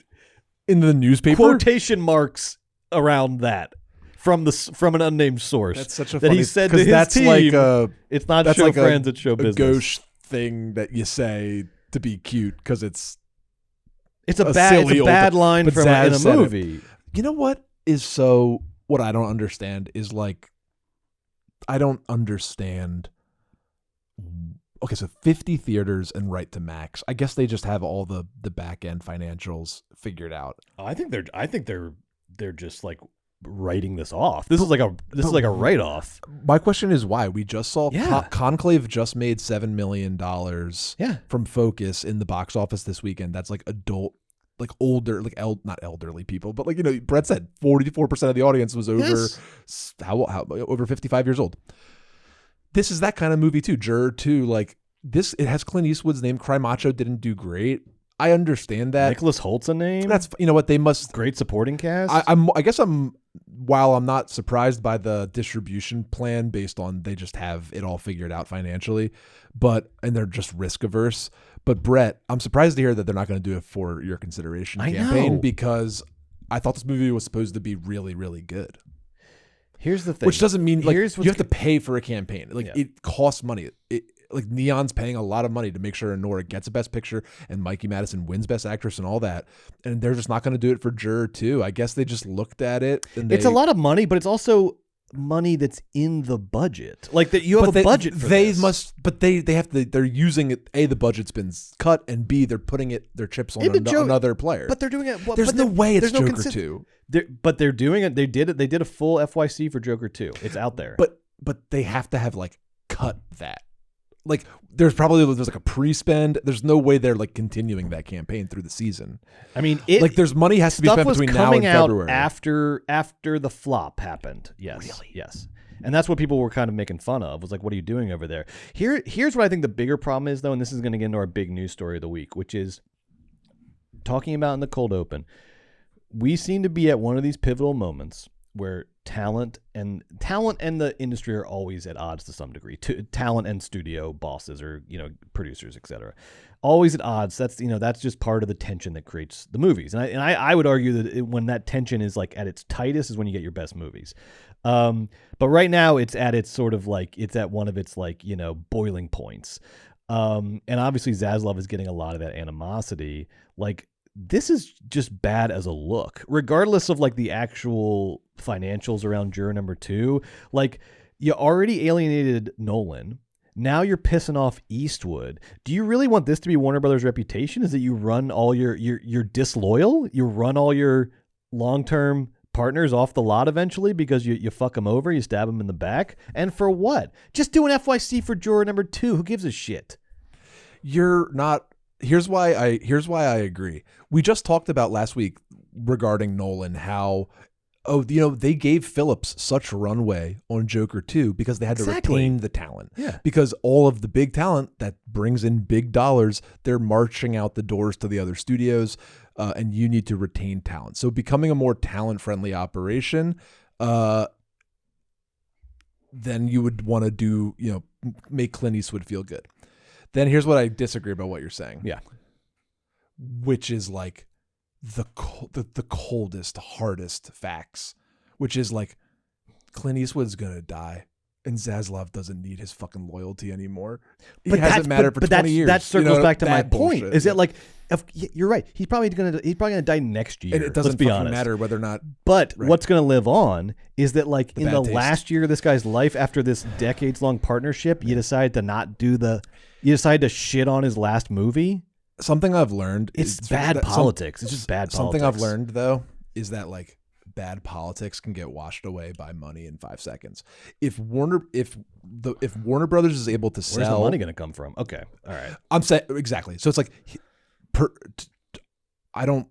in the newspaper quotation marks around that. From an unnamed source. That's such a that funny, he said to his that's team, like it's not show like friends, it's show business. Gauche thing that you say to be cute because it's a bad line from in a movie. You know what I don't understand is like I don't understand. Okay, so 50 theaters and right to Max. I guess they just have all the back end financials figured out. I think they're just like writing this off. This is like a write-off. My question is why. We just saw Conclave just made $7 million from Focus in the box office this weekend. That's like adult, like older, like not elderly people, but like Brett said 44% of the audience was over over 55 years old. This is that kind of movie too. Juror 2, like this, it has Clint Eastwood's name. Cry Macho didn't do great. I understand that. Nicholas Holt's a name. That's what they must. Great supporting cast. I guess while I'm not surprised by the distribution plan based on they just have it all figured out financially, and they're just risk averse. But Brett, I'm surprised to hear that they're not going to do it for your consideration campaign because I thought this movie was supposed to be really, really good. Here's the thing. Which doesn't mean like you have to pay for a campaign. Like it costs money. Like Neon's paying a lot of money to make sure Nora gets a Best Picture and Mikey Madison wins Best Actress and all that. And they're just not going to do it for Juror 2. I guess they just looked at it. And it's a lot of money, but it's also money that's in the budget. Like that you have a budget for this. They have to, they're using it. A, the budget's been cut, and B, they're putting their chips on another player. But they're doing it. There's no way it's Joker 2. But they're doing it. They did it. They did a full FYC for Joker 2. It's out there. But they have to have like cut that. like there's like a pre-spend. There's no way they're like continuing that campaign through the season. I mean, like there's money has to be spent between now and February. After the flop happened. Yes. Really? Yes. And that's what people were kind of making fun of, was like, what are you doing over there? Here's what I think the bigger problem is, though, and this is going to get into our big news story of the week, which is talking about in the cold open. We seem to be at one of these pivotal moments where talent and the industry are always at odds to some degree. Talent and studio bosses or, producers, etc. Always at odds. That's just part of the tension that creates the movies. And I would argue that when that tension is like at its tightest is when you get your best movies. But right now it's at its sort of like, it's at one of its like, boiling points. And obviously Zaslav is getting a lot of that animosity. Like, this is just bad as a look, regardless of like the actual financials around Juror Number 2. Like, you already alienated Nolan. Now you're pissing off Eastwood. Do you really want this to be Warner Brothers' reputation? Is that you run all you're disloyal? You run all your long-term partners off the lot eventually because you fuck them over, you stab them in the back? And for what? Just do an FYC for Juror Number 2. Who gives a shit? You're not... Here's why I agree. We just talked about last week regarding Nolan how they gave Phillips such runway on Joker 2 because they had to retain the talent. Yeah. Because all of the big talent that brings in big dollars, they're marching out the doors to the other studios, and you need to retain talent. So becoming a more talent-friendly operation, then you would want to do, make Clint Eastwood feel good. Then here's what I disagree about what you're saying. Yeah. Which is like the coldest, hardest facts, which is like Clint Eastwood's going to die and Zaslav doesn't need his fucking loyalty anymore. It hasn't mattered for 20 years. That circles back to my point. Bullshit. Is it like, you're right. He's probably going to die next year. And it doesn't let's be fucking honest. matter whether or not. But what's going to live on is that like in the taste. last year of this guy's life, after this decades long partnership, you decide to not do you decide to shit on his last movie. Something I've learned it's bad politics. It's just bad politics. Something I've learned though is that like bad politics can get washed away by money in 5 seconds. If Warner Brothers is able to sell, where's the money going to come from? Okay, all right. I'm saying exactly. So it's like, I don't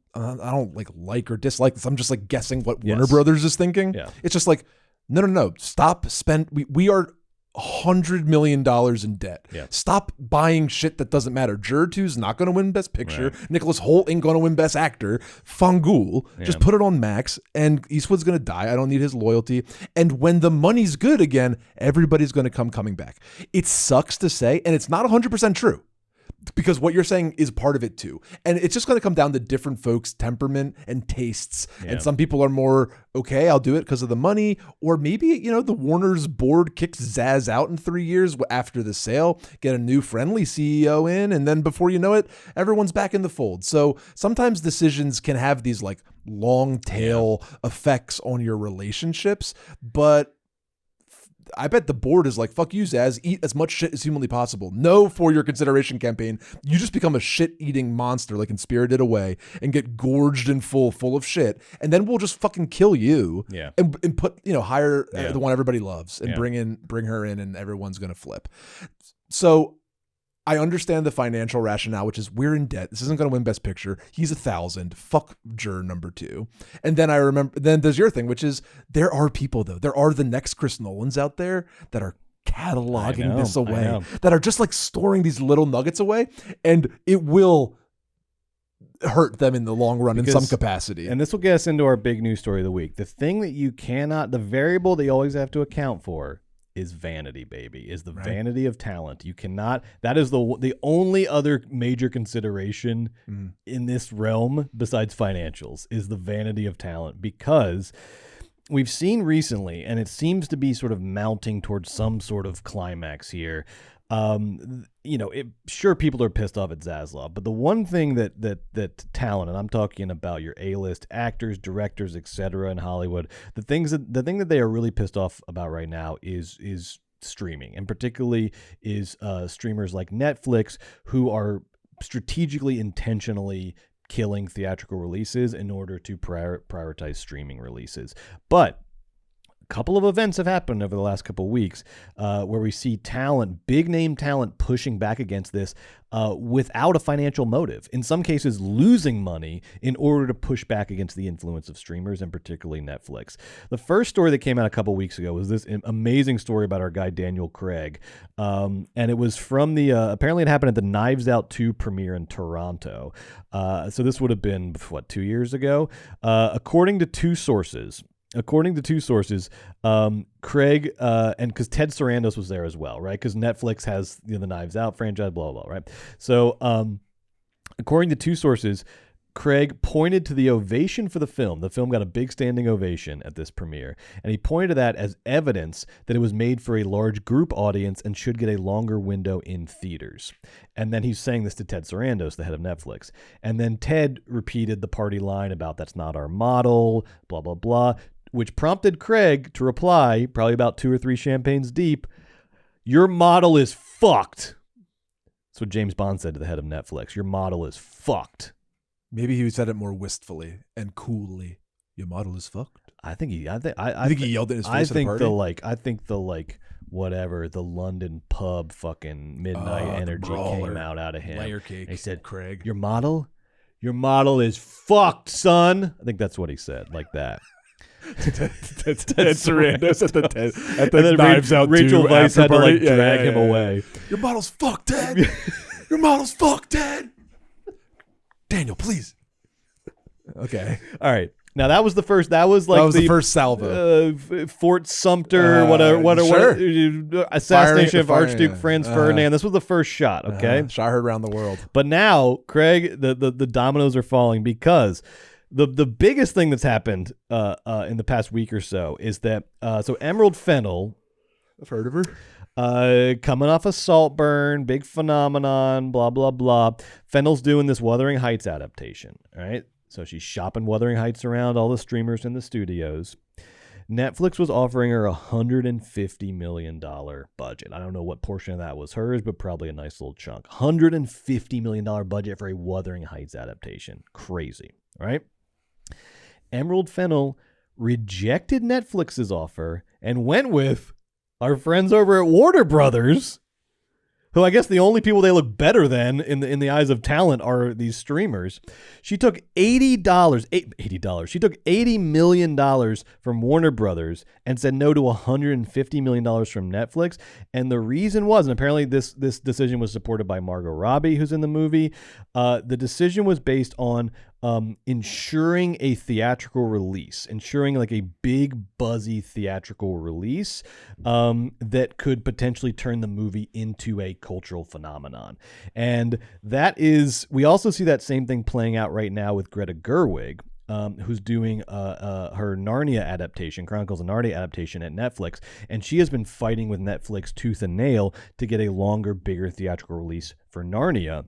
like or dislike this. I'm just like guessing what Warner Brothers is thinking. Yeah. It's just like, no. Stop we are $100 million in debt. Yeah. Stop buying shit that doesn't matter. Juror 2's not going to win Best Picture. Right. Nicholas Hoult ain't going to win Best Actor. Fangool. Just put it on Max, and Eastwood's going to die. I don't need his loyalty. And when the money's good again, everybody's going to coming back. It sucks to say, and it's not 100% true. Because what you're saying is part of it too. And it's just going to come down to different folks' temperament and tastes. Yeah. And some people are more, okay, I'll do it because of the money. Or maybe, the Warner's board kicks Zaz out in 3 years after the sale, get a new friendly CEO in, and then before you know it, everyone's back in the fold. So sometimes decisions can have these like long tail effects on your relationships, but I bet the board is like, fuck you, Zaz, eat as much shit as humanly possible. No, for your consideration campaign, you just become a shit-eating monster like in Spirited Away and get gorged and full of shit. And then we'll just fucking kill you and put, hire the one everybody loves and bring her in and everyone's going to flip. So I understand the financial rationale, which is we're in debt. This isn't going to win Best Picture. He's 1,000. Fuck Juror Number 2. And then I remember, then there's your thing, which is there are people though. There are the next Chris Nolans out there that are cataloging this away, that are just like storing these little nuggets away, and it will hurt them in the long run in some capacity. And this will get us into our big news story of the week. The thing that the variable that you always have to account for is vanity, baby, is the vanity of talent. You cannot, that is the only other major consideration in this realm besides financials is the vanity of talent, because we've seen recently, and it seems to be sort of mounting towards some sort of climax here. Sure, people are pissed off at Zaslav, but the one thing that talent, and I'm talking about your A-list actors, directors, etc. in Hollywood, the thing that they are really pissed off about right now is streaming, and particularly is streamers like Netflix, who are strategically, intentionally killing theatrical releases in order to prioritize streaming releases. But couple of events have happened over the last couple of weeks where we see talent, big name talent, pushing back against this without a financial motive. In some cases, losing money in order to push back against the influence of streamers, and particularly Netflix. The first story that came out a couple weeks ago was this amazing story about our guy Daniel Craig, and it was from the apparently it happened at the Knives Out 2 premiere in Toronto. So this would have been 2 years ago, according to two sources. Craig, and because Ted Sarandos was there as well, right? Because Netflix has the Knives Out franchise, blah, blah, blah, right? So according to two sources, Craig pointed to the ovation for the film. The film got a big standing ovation at this premiere, and he pointed to that as evidence that it was made for a large group audience and should get a longer window in theaters. And then he's saying this to Ted Sarandos, the head of Netflix. And then Ted repeated the party line about that's not our model, blah, blah, blah, which prompted Craig to reply, probably about 2 or 3 champagnes deep, "Your model is fucked." That's what James Bond said to the head of Netflix. Your model is fucked. Maybe he said it more wistfully and coolly. Your model is fucked. I think he yelled in his face at a party? The London pub fucking midnight energy came out of him. Layer cake. He said, Craig, your model is fucked, son. I think that's what he said, like that. That's Ted Sarandos at the Knives Out 2 Rachel Weisz had to party. drag him away. Your model's fucked, Ted. Your model's fucked, Ted. Daniel, please. Okay. All right. Now that was the first. That was the first salvo. Fort Sumter, assassination of Archduke Franz Ferdinand. This was the first shot. Okay, shot heard around the world. But now, Craig, the dominoes are falling because the biggest thing that's happened in the past week or so is that so Emerald Fennell, I've heard of her. Coming off a Saltburn, big phenomenon, blah blah blah. Fennell's doing this Wuthering Heights adaptation. All right. So she's shopping Wuthering Heights around all the streamers in the studios. Netflix was offering her $150 million budget. I don't know what portion of that was hers, but probably a nice little chunk. $150 million budget for a Wuthering Heights adaptation. Crazy, right? Emerald Fennell rejected Netflix's offer and went with our friends over at Warner Brothers, who I guess the only people they look better than in the eyes of talent are these streamers. She took $80. She took $80 million from Warner Brothers and said no to $150 million from Netflix. And the reason was, and apparently this decision was supported by Margot Robbie, who's in the movie. The decision was based on ensuring a theatrical release, ensuring like a big buzzy theatrical release that could potentially turn the movie into a cultural phenomenon. And that is, we also see that same thing playing out right now with Greta Gerwig, who's doing her Narnia adaptation, Chronicles of Narnia adaptation at Netflix. And she has been fighting with Netflix tooth and nail to get a longer, bigger theatrical release for Narnia.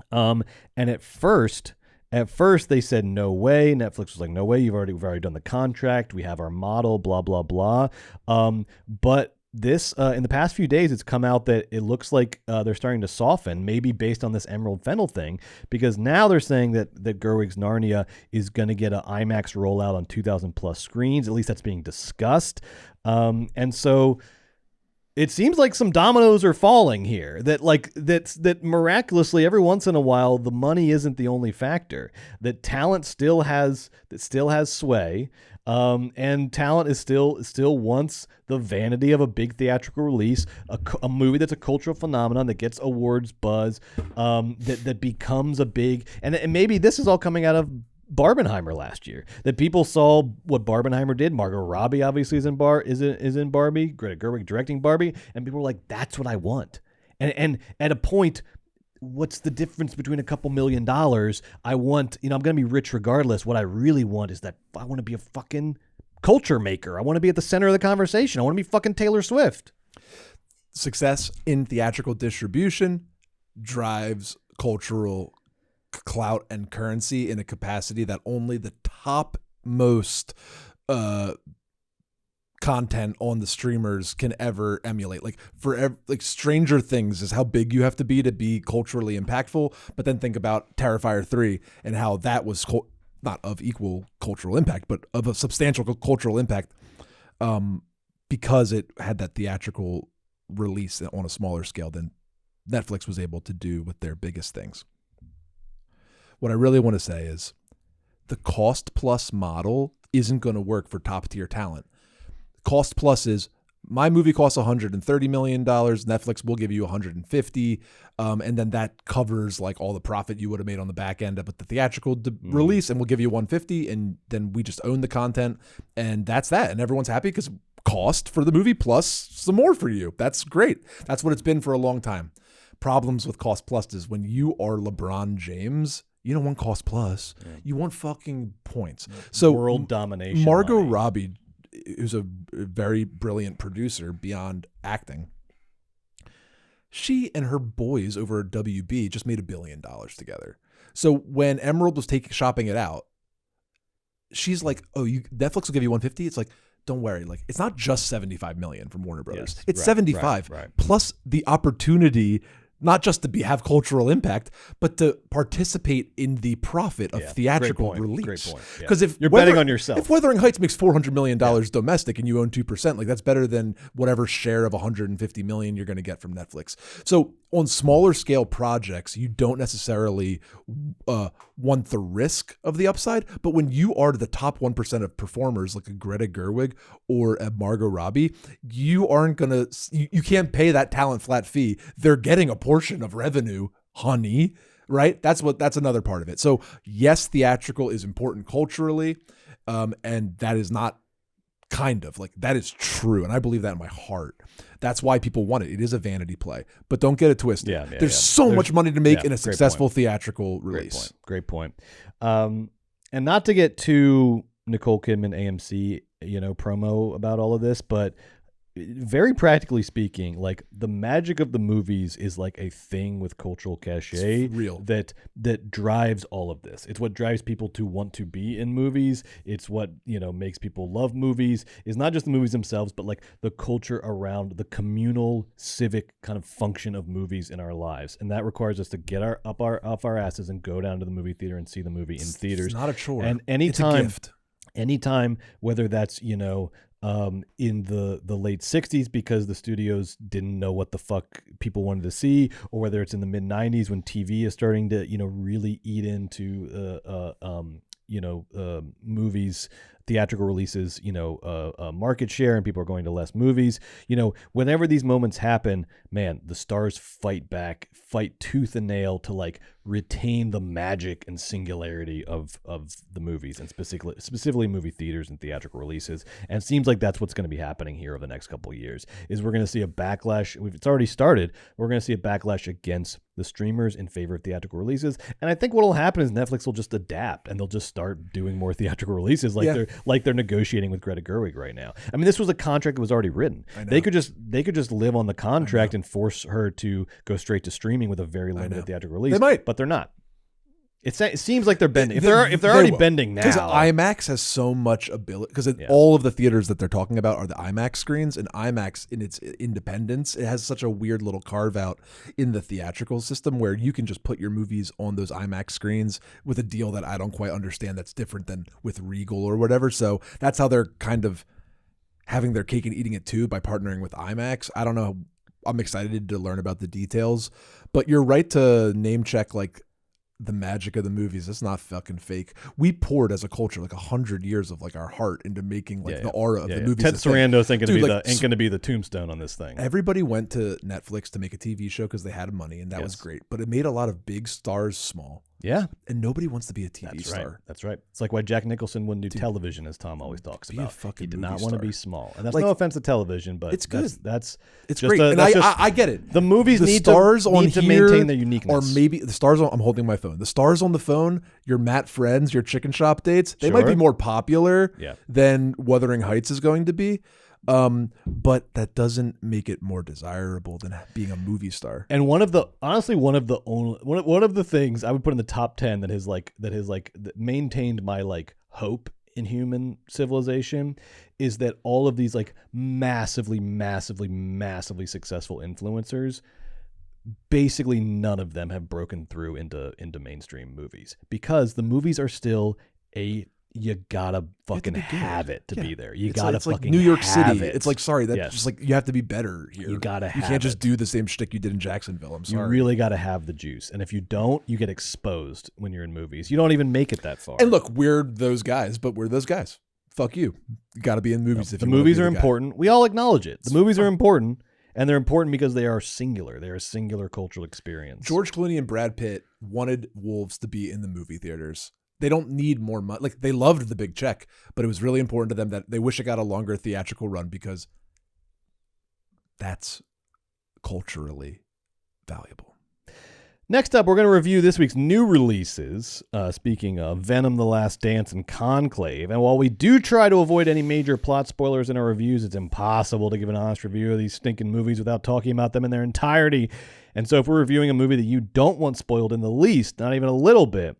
And at first they said no way. Netflix was like, no way. We've already done the contract. We have our model. Blah blah blah. But this in the past few days, it's come out that it looks like they're starting to soften, maybe based on this Emerald Fennell thing, because now they're saying that Gerwig's Narnia is going to get an IMAX rollout on 2,000 plus screens. At least that's being discussed. And so it seems like some dominoes are falling here, that miraculously every once in a while the money isn't the only factor, that talent still has sway, and talent is still wants the vanity of a big theatrical release, a movie that's a cultural phenomenon that gets awards buzz, that becomes a big, and maybe this is all coming out of Barbenheimer last year, that people saw what Barbenheimer did. Margot Robbie obviously is in Barbie, Greta Gerwig directing Barbie, and people were like, that's what I want. And at a point, what's the difference between a couple $1 million? I want, I'm going to be rich regardless. What I really want is that I want to be a fucking culture maker. I want to be at the center of the conversation. I want to be fucking Taylor Swift. Success in theatrical distribution drives cultural clout and currency in a capacity that only the topmost content on the streamers can ever emulate. Like Stranger Things is how big you have to be culturally impactful. But then think about Terrifier 3 and how that was not of equal cultural impact, but of a substantial cultural impact. because it had that theatrical release on a smaller scale than Netflix was able to do with their biggest things. What I really want to say is the cost plus model isn't going to work for top tier talent. Cost plus is my movie costs $130 million. Netflix will give you $150, and then that covers like all the profit you would have made on the back end of the theatrical release, and we'll give you $150, and then we just own the content, and that's that, and everyone's happy because cost for the movie plus some more for you. That's great. That's what it's been for a long time. Problems with cost plus is when you are LeBron James, you don't want cost plus. Yeah. You want fucking points. So world domination. Margot Robbie, who's a very brilliant producer beyond acting, she and her boys over at WB just made $1 billion together. So when Emerald was shopping it out, she's like, "Oh, Netflix will give you $150." It's like, don't worry, like it's not just $75 million from Warner Brothers. Yes, it's $75 plus the opportunity. Not just to have cultural impact, but to participate in the profit of theatrical release. Great point. Because if you're betting on yourself, if Wuthering Heights makes $400 million domestic and you own 2%, like that's better than whatever share of $150 million you're going to get from Netflix. So on smaller scale projects, you don't necessarily want the risk of the upside. But when you are the top 1% of performers, like a Greta Gerwig or a Margot Robbie, you aren't gonna. You can't pay that talent flat fee. They're getting a portion of revenue, honey, right? That's another part of it. So yes, theatrical is important culturally, and that is not kind of like that is true, and I believe that in my heart. That's why people want it. It is a vanity play, but don't get it twisted. There's so much money to make in a successful theatrical release. Great point. And not to get too Nicole Kidman AMC, promo about all of this, but very practically speaking, like the magic of the movies is like a thing with cultural cachet that drives all of this. It's what drives people to want to be in movies. It's what, makes people love movies. It's not just the movies themselves, but like the culture around the communal civic kind of function of movies in our lives. And that requires us to get off our asses and go down to the movie theater and see the movie in theaters. It's not a chore. And it's a gift. Anytime, whether that's, in the late 60s because the studios didn't know what the fuck people wanted to see, or whether it's in the mid 90s when TV is starting to, really eat into, movies, theatrical releases, market share, and people are going to less movies. Whenever these moments happen, man, the stars fight back, fight tooth and nail to like retain the magic and singularity of the movies, and specifically movie theaters and theatrical releases. And it seems like that's what's going to be happening here over the next couple of years. Is we're going to see a backlash. It's already started. We're going to see a backlash against the streamers in favor of theatrical releases. And I think what will happen is Netflix will just adapt and they'll just start doing more theatrical releases like they're negotiating with Greta Gerwig right now. I mean, this was a contract that was already written. They could just live on the contract and force her to go straight to streaming with a very limited theatrical release. They might, but they're not. It seems like they're bending. If they're already bending now, because IMAX has so much ability. Because all of the theaters that they're talking about are the IMAX screens, and IMAX in its independence, it has such a weird little carve out in the theatrical system where you can just put your movies on those IMAX screens with a deal that I don't quite understand. That's different than with Regal or whatever. So that's how they're kind of having their cake and eating it too by partnering with IMAX. I don't know. I'm excited to learn about the details, but you're right to name check like the magic of the movies. It's not fucking fake. We poured as a culture like 100 years of like our heart into making like the aura of the movies. Ted Sarandos ain't going to be the tombstone on this thing. Everybody went to Netflix to make a TV show because they had money, and that was great. But it made a lot of big stars small. Yeah. And nobody wants to be a TV star. That's right. It's like why Jack Nicholson wouldn't do television, as Tom always talks about. He did not want to be small. And that's like, no offense to television, but it's good. That's it's great. And I get it. The movies need to maintain their uniqueness. Or maybe the stars on, I'm holding my phone. The stars on the phone, your Matt Friends, your chicken shop dates, they might be more popular than Wuthering Heights is going to be. But that doesn't make it more desirable than being a movie star. And one of the things I would put in the top 10 that has maintained my like hope in human civilization is that all of these like massively successful influencers, basically none of them have broken through into mainstream movies, because the movies are still a you gotta fucking be good. have it to Yeah. be there. You It's gotta like, it's like fucking New York have City. it. It's like, sorry, that's Yes. just like, you have to be better here. You gotta You have can't just it. do the same shtick you did in Jacksonville. I'm You sorry. really gotta have the juice. And if you don't, you get exposed when you're in movies. You don't even make it that far. And look, we're those guys, but we're those guys. Fuck you. You got to be in movies. If the you wanna movies be are the guy. important. We all acknowledge it. The movies are important, and they're important because they are singular. They're a singular cultural experience. George Clooney and Brad Pitt wanted Wolves to be in the movie theaters. They don't need more money. Like, they loved the big check, but it was really important to them that they wish it got a longer theatrical run because that's culturally valuable. Next up, we're going to review this week's new releases. Speaking of Venom, The Last Dance, and Conclave. And while we do try to avoid any major plot spoilers in our reviews, it's impossible to give an honest review of these stinking movies without talking about them in their entirety. And so if we're reviewing a movie that you don't want spoiled in the least, not even a little bit,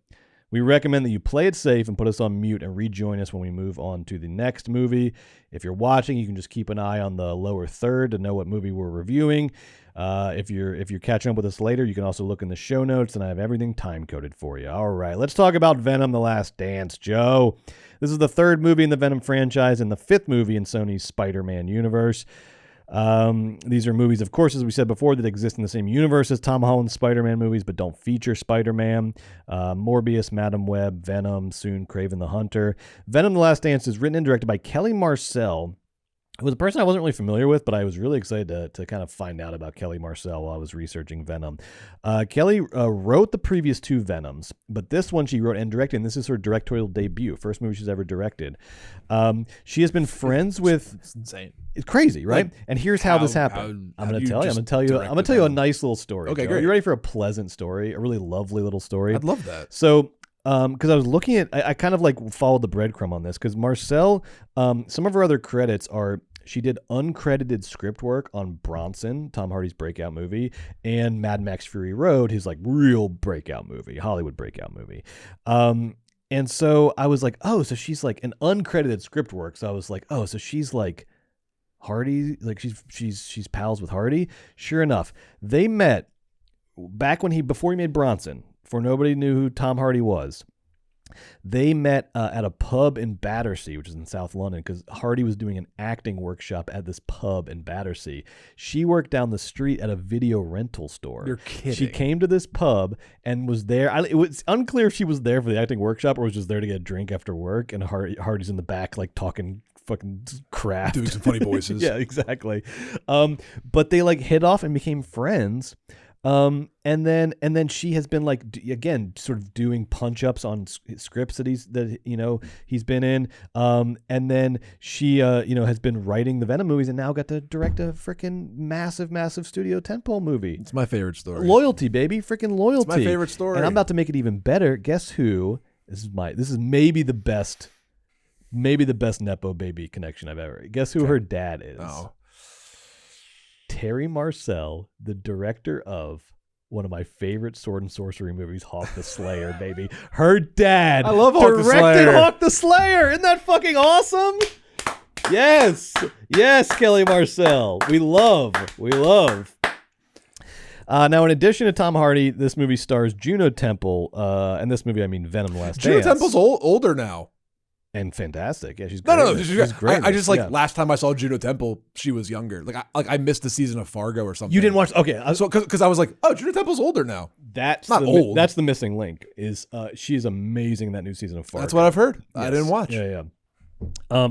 we recommend that you play it safe and put us on mute and rejoin us when we move on to the next movie. If you're watching, you can just keep an eye on the lower third to know what movie we're reviewing. If you're catching up with us later, you can also look in the show notes, and I have everything time-coded for you. All right, let's talk about Venom: The Last Dance, Joe. This is the third movie in the Venom franchise and the fifth movie in Sony's Spider-Man universe. These are movies, of course, as we said before, that exist in the same universe as Tom Holland's Spider-Man movies, but don't feature Spider-Man. Morbius, Madam Web, Venom, soon Kraven the Hunter. Venom: The Last Dance is written and directed by Kelly Marcel, who was a person I wasn't really familiar with, but I was really excited to kind of find out about Kelly Marcel while I was researching Venom. Kelly wrote the previous two Venoms, but this one she wrote and directed, and this is her directorial debut, first movie she's ever directed. She has been friends with... It's insane. It's crazy, right? Like, and here's how this happened. I'm going to tell you. I'm going to tell you a nice little story. Okay, Joe. great. Are you ready for a pleasant story? A really lovely little story? I'd love that. So... because I was looking at, I kind of like followed the breadcrumb on this because Marcel, some of her other credits are she did uncredited script work on Bronson, Tom Hardy's breakout movie, and Mad Max Fury Road, his like real breakout movie, Hollywood breakout movie. And so I was like, oh, so she's like an uncredited script work. So I was like, oh, so she's like Hardy, like she's pals with Hardy. Sure enough, they met back before he made Bronson. Before nobody knew who Tom Hardy was. They met at a pub in Battersea, which is in South London, because Hardy was doing an acting workshop at this pub in Battersea. She worked down the street at a video rental store. You're kidding. She came to this pub and was there. It was unclear if she was there for the acting workshop or was just there to get a drink after work, and Hardy's in the back like talking fucking crap. Doing some funny voices. Yeah, exactly. But they like hit off and became friends. And then she has been like, again, sort of doing punch ups on scripts that he's been in. And then she, has been writing the Venom movies and now got to direct a freaking massive studio tentpole movie. It's my favorite story. Loyalty, baby. Freaking loyalty. It's my favorite story. And I'm about to make it even better. Guess who? This is maybe the best Nepo baby connection I've ever. Guess who her dad is? Oh. Terry Marcel, the director of one of my favorite sword and sorcery movies, Hawk the Slayer, baby. Her dad I love Hawk the directed Slayer. Hawk the Slayer. Isn't that fucking awesome? Yes, Kelly Marcel. We love. Now, in addition to Tom Hardy, this movie stars Juno Temple, and this movie, I mean Venom: The Last Juno Dance. Temple's older now. And fantastic. Yeah, she's great. No, She's great. I just like Yeah. last time I saw Juno Temple, she was younger. I missed the season of Fargo or something. You didn't watch? Okay, So because I was like, oh, Juno Temple's older now. that's not the, old. That's the missing link. Is she is amazing in that new season of Fargo. That's what I've heard. I Yes. didn't watch. Yeah.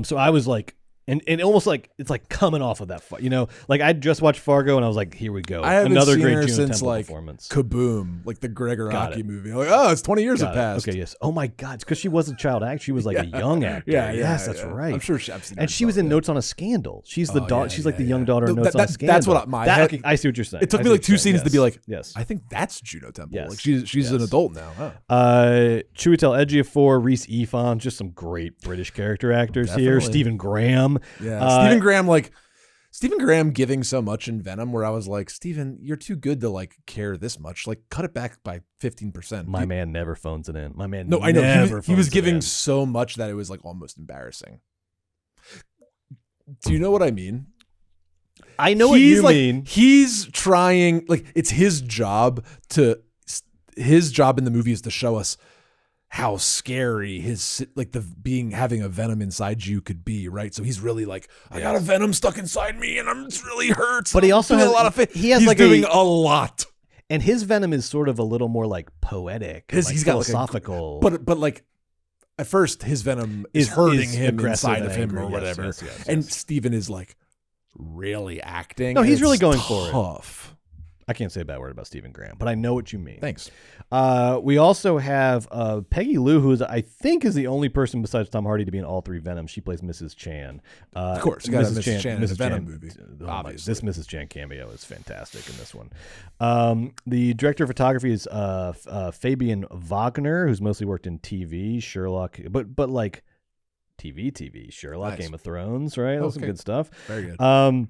So I was like, and almost like it's like coming off of that, like I just watched Fargo and I was like, here we go, I haven't another seen great her Juno since Temple like performance. Kaboom, like the Gregor Got Aki it. movie. I'm like, oh, it's 20 years have passed. Okay, yes. Oh my God, it's because she was a child actor. She was like a young actor. Yes, that's right. I'm sure I've seen her And she was in yeah. Notes on a Scandal. She's the Oh, daughter. yeah, She's like the yeah, young yeah. daughter in No, Notes on a Scandal. that's what my head. Okay, I see what you're saying. It took I me see like what two you're saying. scenes to be like, yes. I think that's Juno Temple. Yes. Like she's Yes. an adult now. Huh? Chiwetel Ejiofor, Rhys Ifans, just some great British character actors here. Definitely. Stephen Graham. Yeah, Stephen Graham giving so much in Venom where I was like, Stephen, you're too good to like care this much. Like cut it back by 15%. My man never phones it in. My man No, I know. never He was phones it giving in. so much that it was like almost embarrassing. Do you know what I mean? I know what you like, mean. He's trying, like, it's his job in the movie is to show us how scary having a Venom inside you could be, right? So he's really like, I got a Venom stuck inside me, and it really hurts. But he also has a lot of he's like doing a lot. And his Venom is sort of a little more like poetic, he's got philosophical. But like at first, his Venom is hurting him inside of him or whatever. Yes. And Steven is like really acting. No, he's really going tough. for it. I can't say a bad word about Stephen Graham, but I know what you mean. Thanks. We also have Peggy Lou, who I think is the only person besides Tom Hardy to be in all 3 Venoms. She plays Mrs. Chan. Of course, you got Mrs. Chan in the Venom movie. Obviously. This Mrs. Chan cameo is fantastic in this one. The director of photography is Fabian Wagner, who's mostly worked in TV, Sherlock, but like TV, Sherlock, nice. Game of Thrones, right? That's some good stuff. Very good.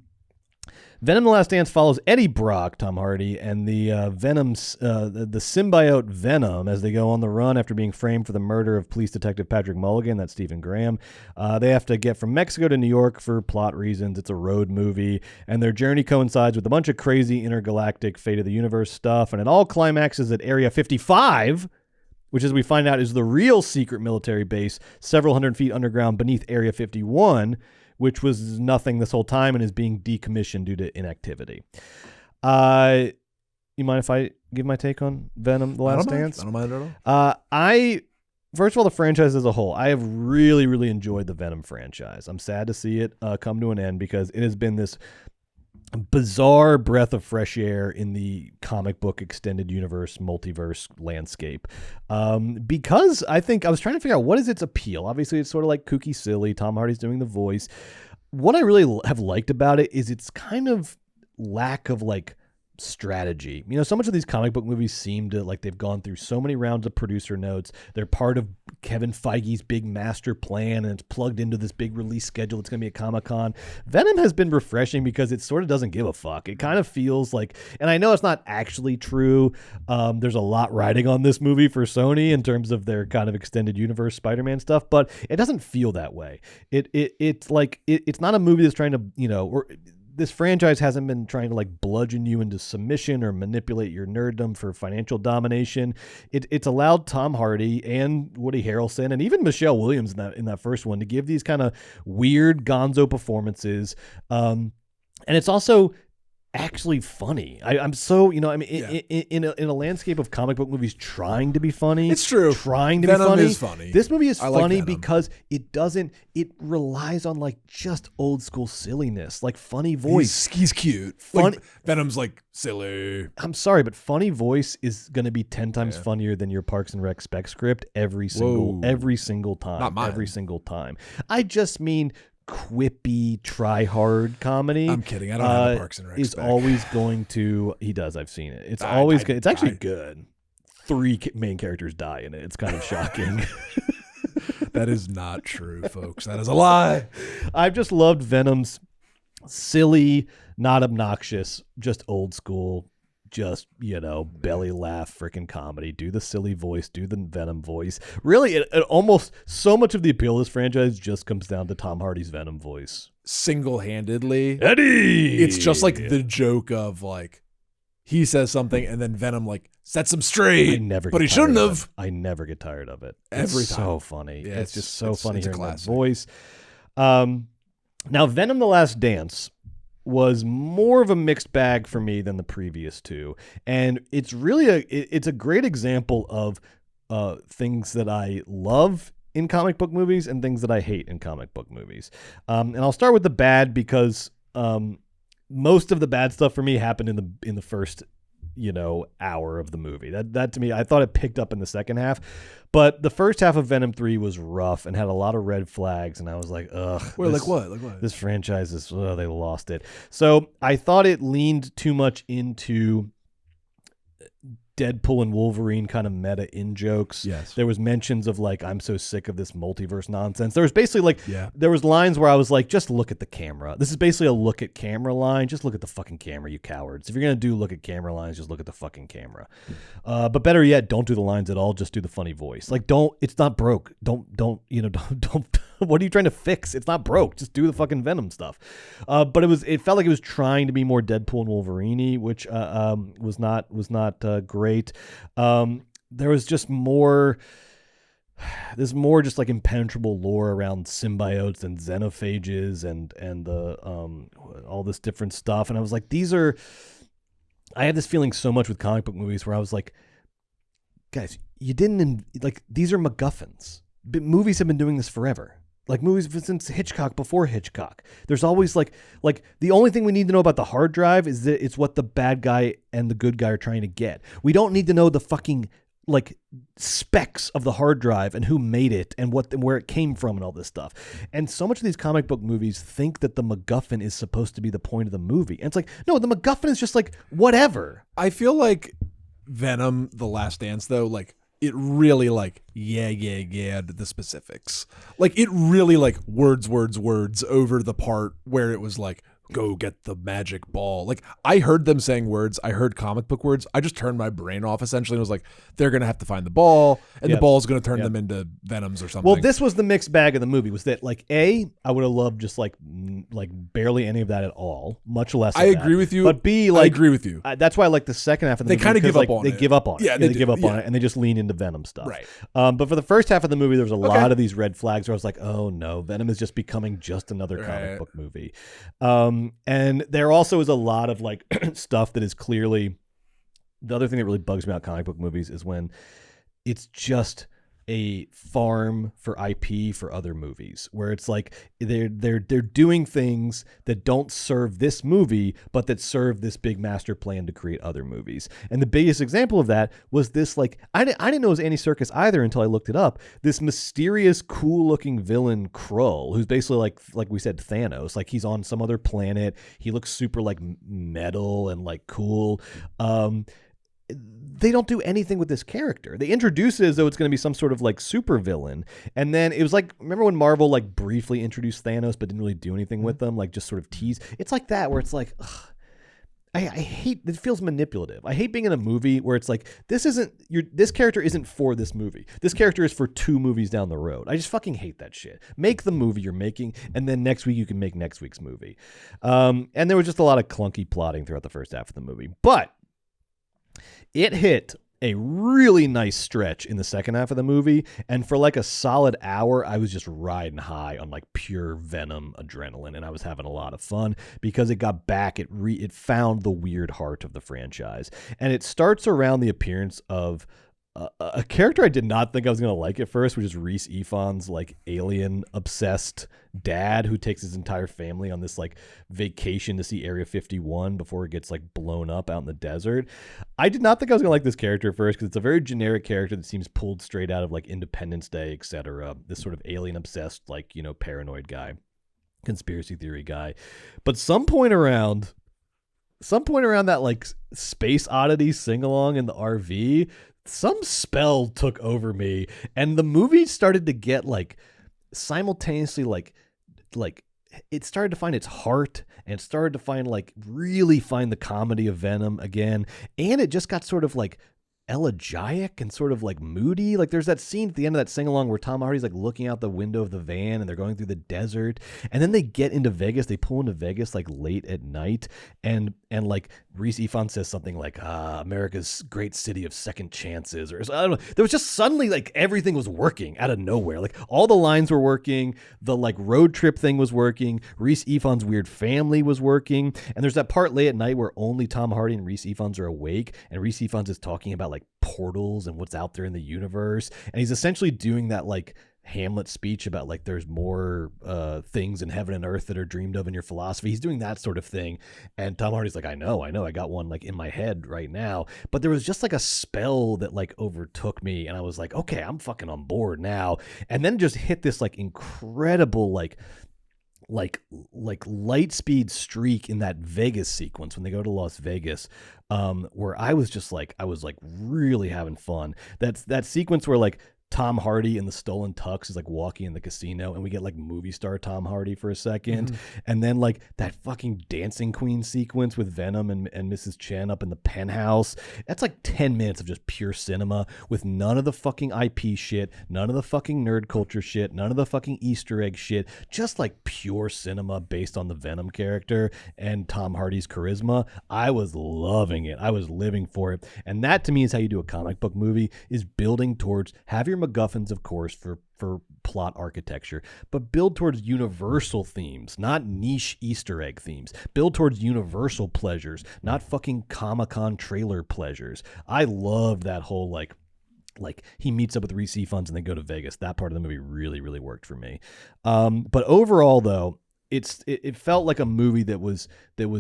Venom: The Last Dance follows Eddie Brock, Tom Hardy, and the the symbiote Venom as they go on the run after being framed for the murder of police detective Patrick Mulligan. That's Stephen Graham. They have to get from Mexico to New York for plot reasons. It's a road movie, and their journey coincides with a bunch of crazy intergalactic fate of the universe stuff, and it all climaxes at Area 55, which, as we find out, is the real secret military base several hundred feet underground beneath Area 51, which was nothing this whole time and is being decommissioned due to inactivity. You mind if I give my take on Venom: The Last Dance? I don't mind at all. First of all, the franchise as a whole, I have really, really enjoyed the Venom franchise. I'm sad to see it come to an end because it has been this bizarre breath of fresh air in the comic book extended universe multiverse landscape, because I think I was trying to figure out what is its appeal. Obviously it's sort of like kooky silly, Tom Hardy's doing the voice. What I really have liked about it is its kind of lack of like strategy. You know, so much of these comic book movies seem to like they've gone through so many rounds of producer notes. They're part of Kevin Feige's big master plan, and it's plugged into this big release schedule. It's going to be a Comic-Con. Venom has been refreshing because it sort of doesn't give a fuck. It kind of feels like, and I know it's not actually true. There's a lot riding on this movie for Sony in terms of their kind of extended universe Spider-Man stuff, but it doesn't feel that way. It's like it's not a movie that's trying to, you know, or this franchise hasn't been trying to like bludgeon you into submission or manipulate your nerddom for financial domination. It's allowed Tom Hardy and Woody Harrelson and even Michelle Williams in that first one to give these kind of weird gonzo performances. And it's also actually funny. I'm so, you know, I mean, in a landscape of comic book movies trying to be funny, it's true. Trying to Venom be funny. Is funny. This movie is funny like because it relies on like just old school silliness, like funny voice. He's cute. Like, Venom's like silly. I'm sorry, but funny voice is going to be 10 times funnier than your Parks and Rec spec script every single time. Not mine. Every single time. I just mean quippy, try hard comedy. I'm kidding. I don't have a Parks and Rec. Is always going to. He does. I've seen it. It's always good. It's actually good. 3 main characters die in it. It's kind of shocking. That is not true, folks. That is a lie. I've just loved Venom's silly, not obnoxious, just old school, just, you know, belly laugh freaking comedy. Do the silly voice, do the Venom voice. Really, it almost so much of the appeal of this franchise just comes down to Tom Hardy's Venom voice. Single-handedly. Eddie! It's just like the joke of like, he says something and then Venom like sets him straight, but he shouldn't have. I never get tired of it. Every it's time. So funny. Yeah, it's just so funny hearing that classic voice. Now, Venom: The Last Dance was more of a mixed bag for me than the previous two, and it's really it's a great example of things that I love in comic book movies and things that I hate in comic book movies. And I'll start with the bad because most of the bad stuff for me happened in the first, you know, hour of the movie. That to me, I thought it picked up in the second half, but the first half of Venom 3 was rough and had a lot of red flags, and I was like, ugh. Like what? This franchise is, they lost it. So I thought it leaned too much into Deadpool and Wolverine kind of meta in jokes. Yes. There was mentions of like, I'm so sick of this multiverse nonsense. There was basically like, there was lines where I was like, just look at the camera. This is basically a look at camera line. Just look at the fucking camera, you cowards. If you're going to do look at camera lines, just look at the fucking camera. But better yet, don't do the lines at all. Just do the funny voice. Like, it's not broke. Don't, what are you trying to fix? It's not broke. Just do the fucking Venom stuff. But it felt like it was trying to be more Deadpool and Wolverine, which was not great. There was just more. there's more just like impenetrable lore around symbiotes and xenophages and the all this different stuff. And I was like, I had this feeling so much with comic book movies where I was like, guys, you didn't like, these are MacGuffins. But movies have been doing this forever. Like movies since Hitchcock, before Hitchcock. There's always like the only thing we need to know about the hard drive is that it's what the bad guy and the good guy are trying to get. We don't need to know the fucking like specs of the hard drive and who made it and where it came from and all this stuff. And so much of these comic book movies think that the MacGuffin is supposed to be the point of the movie. And it's like, no, the MacGuffin is just like whatever. I feel like Venom, The Last Dance, though, like it really like the specifics. Like it really like words over the part where it was like, go get the magic ball. Like I heard them saying words. I heard comic book words. I just turned my brain off essentially and was like, they're going to have to find the ball and the ball is going to turn them into Venoms or something. Well, this was the mixed bag of the movie was that like, I would have loved just like barely any of that at all, much less. I agree with you. But B, like, I agree with you. That's why I like the second half of the movie. They kind of give up on it. They give up on it. Yeah, they give up on it and they just lean into Venom stuff. Right. But for the first half of the movie, there was a lot of these red flags where I was like, oh no, Venom is just becoming just another comic book movie. And there also is a lot of like stuff that is clearly, the other thing that really bugs me about comic book movies is when it's just a farm for IP for other movies, where it's like they're doing things that don't serve this movie, but that serve this big master plan to create other movies. And the biggest example of that was this, like, I didn't know it was Andy Serkis either until I looked it up. This mysterious, cool looking villain Krull, who's basically like we said, Thanos. Like he's on some other planet. He looks super like metal and like cool. They don't do anything with this character. They introduce it as though it's going to be some sort of like super villain. And then it was like, remember when Marvel like briefly introduced Thanos, but didn't really do anything with them? Like just sort of tease. It's like that where it's like, ugh, I hate, it feels manipulative. I hate being in a movie where it's like, this character isn't for this movie. This character is for 2 movies down the road. I just fucking hate that shit. Make the movie you're making, and then next week you can make next week's movie. And there was just a lot of clunky plotting throughout the first half of the movie. But it hit a really nice stretch in the second half of the movie, and for like a solid hour, I was just riding high on like pure Venom adrenaline, and I was having a lot of fun because it got back, it found the weird heart of the franchise, and it starts around the appearance of a character I did not think I was going to like at first, which is Rhys Ifans' like alien obsessed dad who takes his entire family on this like vacation to see Area 51 before it gets like blown up out in the desert. I did not think I was going to like this character at first because it's a very generic character that seems pulled straight out of like Independence Day, etc. This sort of alien obsessed, like, you know, paranoid guy, conspiracy theory guy. But some point around that like Space Oddity sing-along in the RV, some spell took over me, and the movie started to get like simultaneously like it started to find its heart, and it started to really find the comedy of Venom again, and it just got sort of like elegiac and sort of like moody. Like there's that scene at the end of that sing-along where Tom Hardy's like looking out the window of the van and they're going through the desert, and then they get into Vegas. They pull into Vegas like late at night, and like Rhys Ifans says something like America's great city of second chances, or I don't know. There was just suddenly like everything was working out of nowhere. Like all the lines were working, the like road trip thing was working, Rhys Ifans' weird family was working, and there's that part late at night where only Tom Hardy and Rhys Ifans are awake, and Rhys Ifans is talking about like portals and what's out there in the universe, and he's essentially doing that like Hamlet speech about like there's more things in heaven and earth that are dreamed of in your philosophy. He's doing that sort of thing, and Tom Hardy's like, I know, I got one like in my head right now. But there was just like a spell that like overtook me, and I was like, okay, I'm fucking on board now. And then just hit this like incredible like light speed streak in that Vegas sequence when they go to Las Vegas, where I was really having fun. That sequence where like Tom Hardy in the stolen tux is like walking in the casino, and we get like movie star Tom Hardy for a second. And then like that fucking dancing queen sequence with Venom and Mrs. Chen up in the penthouse. That's like 10 minutes of just pure cinema with none of the fucking IP shit, none of the fucking nerd culture shit, none of the fucking Easter egg shit, just like pure cinema based on the Venom character and Tom Hardy's charisma. I was loving it. I was living for it. And that to me is how you do a comic book movie, is building towards have your MacGuffins, of course, for plot architecture, but build towards universal themes, not niche Easter egg themes. Build towards universal pleasures, not fucking Comic-Con trailer pleasures. I love that whole like he meets up with Reese Funds and they go to Vegas. That part of the movie really, really worked for me. But overall, though, it felt like a movie that was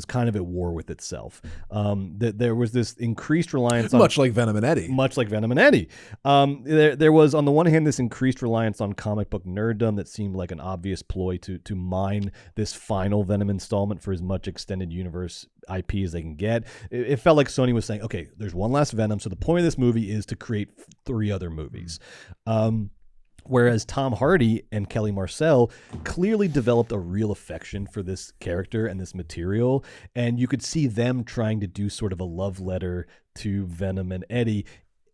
kind of at war with itself. That there was this increased reliance on, much like Venom and Eddie. There was, on the one hand, this increased reliance on comic book nerddom that seemed like an obvious ploy to mine this final Venom installment for as much extended universe IP as they can get. It felt like Sony was saying, okay, there's one last Venom, so the point of this movie is to create 3 other movies. Whereas Tom Hardy and Kelly Marcel clearly developed a real affection for this character and this material, and you could see them trying to do sort of a love letter to Venom and Eddie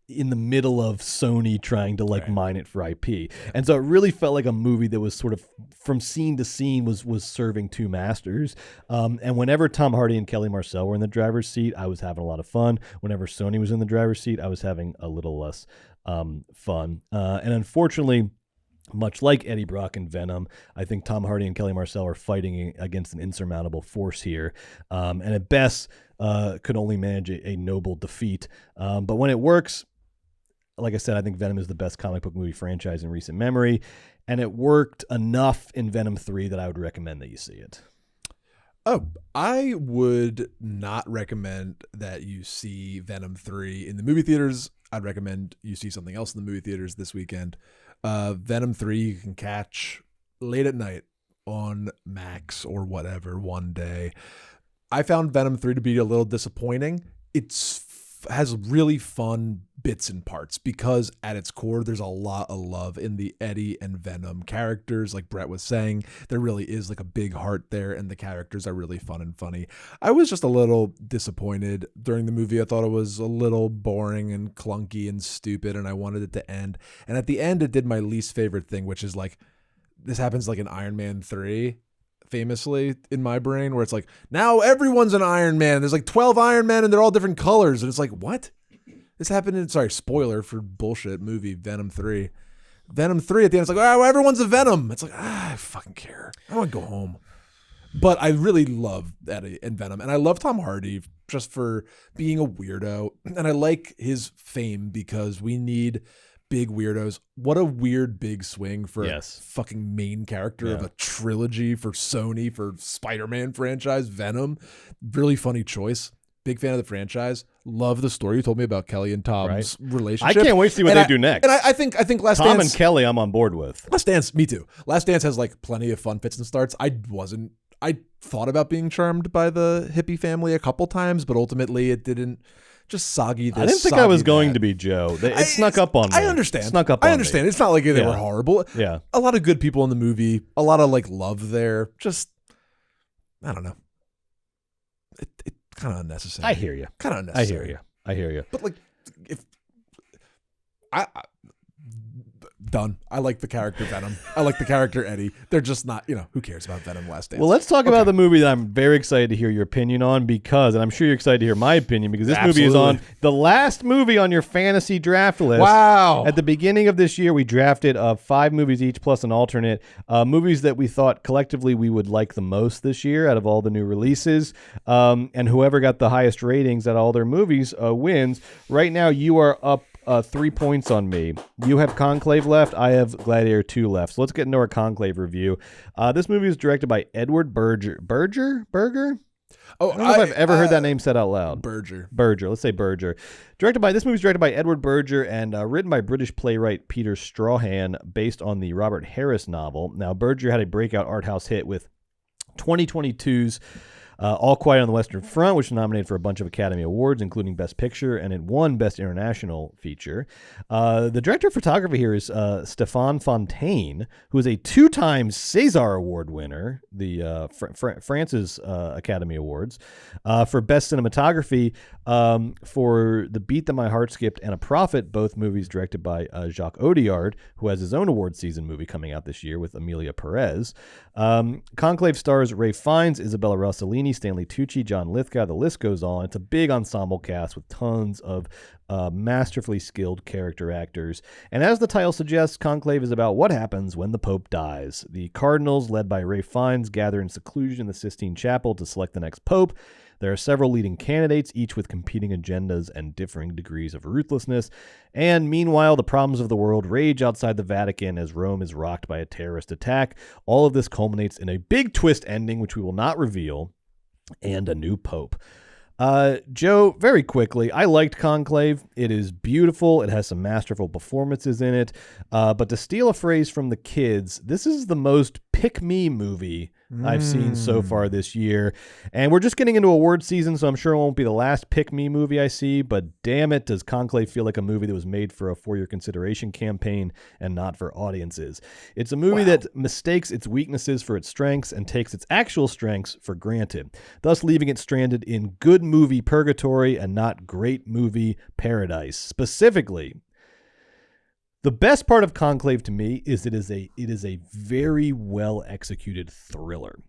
in the middle of Sony trying to mine it for IP. And so it really felt like a movie that was sort of from scene to scene was serving 2 masters. And whenever Tom Hardy and Kelly Marcel were in the driver's seat, I was having a lot of fun. Whenever Sony was in the driver's seat, I was having a little less fun. And unfortunately, much like Eddie Brock and Venom, I think Tom Hardy and Kelly Marcel are fighting against an insurmountable force here. And at best, could only manage a noble defeat. But when it works, like I said, I think Venom is the best comic book movie franchise in recent memory. And it worked enough in Venom 3 that I would recommend that you see it. Oh, I would not recommend that you see Venom 3 in the movie theaters. I'd recommend you see something else in the movie theaters this weekend. Venom 3 you can catch late at night on Max or whatever one day. I found Venom 3 to be a little disappointing. Has really fun bits and parts because at its core, there's a lot of love in the Eddie and Venom characters. Like Brett was saying, there really is like a big heart there and the characters are really fun and funny. I was just a little disappointed during the movie. I thought it was a little boring and clunky and stupid and I wanted it to end. And at the end, it did my least favorite thing, which is like, this happens like in Iron Man 3. Famously in my brain, where it's like, now everyone's an Iron Man. There's like 12 Iron Men and they're all different colors. And it's like, what? This happened in, sorry, spoiler for bullshit movie, Venom 3. Venom 3 at the end, it's like, oh, everyone's a Venom. It's like, I fucking care. I want to go home. But I really love Eddie and Venom. And I love Tom Hardy just for being a weirdo. And I like his fame because we need big weirdos. What a weird big swing for a fucking main character of a trilogy for Sony, for Spider-Man franchise, Venom. Really funny choice. Big fan of the franchise. Love the story you told me about Kelly and Tom's relationship. I can't wait to see what they do next. And I think Last Tom Dance, and Kelly I'm on board with. Last Dance, me too. Last Dance has like plenty of fun fits and starts. I thought about being charmed by the hippie family a couple times, but ultimately it didn't. Just soggy this. I didn't think I was going to be Joe. It snuck up on me. I understand. Snuck up on me. I understand. It's not like they were horrible. Yeah. A lot of good people in the movie. A lot of like love there. Just, I don't know. It kind of unnecessary. I hear you. Kind of unnecessary. I hear you. But like, if I done. I like the character Venom. I like the character Eddie. They're just not, who cares about Venom Last Dance? Well, let's talk about the movie that I'm very excited to hear your opinion on because, and I'm sure you're excited to hear my opinion because this movie is on the last movie on your fantasy draft list. Wow. At the beginning of this year, we drafted 5 movies each plus an alternate. Movies that we thought collectively we would like the most this year out of all the new releases. And whoever got the highest ratings out of all their movies wins. Right now, you are up 3 points on me. You have Conclave left. I have Gladiator 2 left. So let's get into our Conclave review. This movie is directed by Edward Berger. Berger? Oh, I don't know if I've ever heard that name said out loud. Berger. Let's say Berger. This movie is directed by Edward Berger and written by British playwright Peter Strahan, based on the Robert Harris novel. Now, Berger had a breakout art house hit with 2022's All Quiet on the Western Front, which was nominated for a bunch of Academy Awards, including Best Picture, and it won Best International Feature. The director of photography here is Stéphane Fontaine, who is a 2-time César Award winner, the France's Academy Awards, for Best Cinematography for The Beat That My Heart Skipped and A Prophet, both movies directed by Jacques Audiard, who has his own award season movie coming out this year with Emilia Perez. Conclave stars Ralph Fiennes, Isabella Rossellini, Rossellini, Stanley Tucci, John Lithgow. The list goes on. It's a big ensemble cast with tons of masterfully skilled character actors. And as the title suggests, Conclave is about what happens when the Pope dies. The cardinals, led by Ralph Fiennes, gather in seclusion in the Sistine Chapel to select the next Pope. There are several leading candidates, each with competing agendas and differing degrees of ruthlessness. And meanwhile, the problems of the world rage outside the Vatican as Rome is rocked by a terrorist attack. All of this culminates in a big twist ending, which we will not reveal, and a new Pope. Joe, very quickly, I liked Conclave. It is beautiful. It has some masterful performances in it. But to steal a phrase from the kids, this is the most pick-me movie I've seen so far this year. And we're just getting into award season, so I'm sure it won't be the last pick-me movie I see, but damn it, does Conclave feel like a movie that was made for a for-your consideration campaign and not for audiences. It's a movie that mistakes its weaknesses for its strengths and takes its actual strengths for granted, thus leaving it stranded in good movie purgatory and not great movie paradise. Specifically, the best part of Conclave to me is it is a very well executed thriller,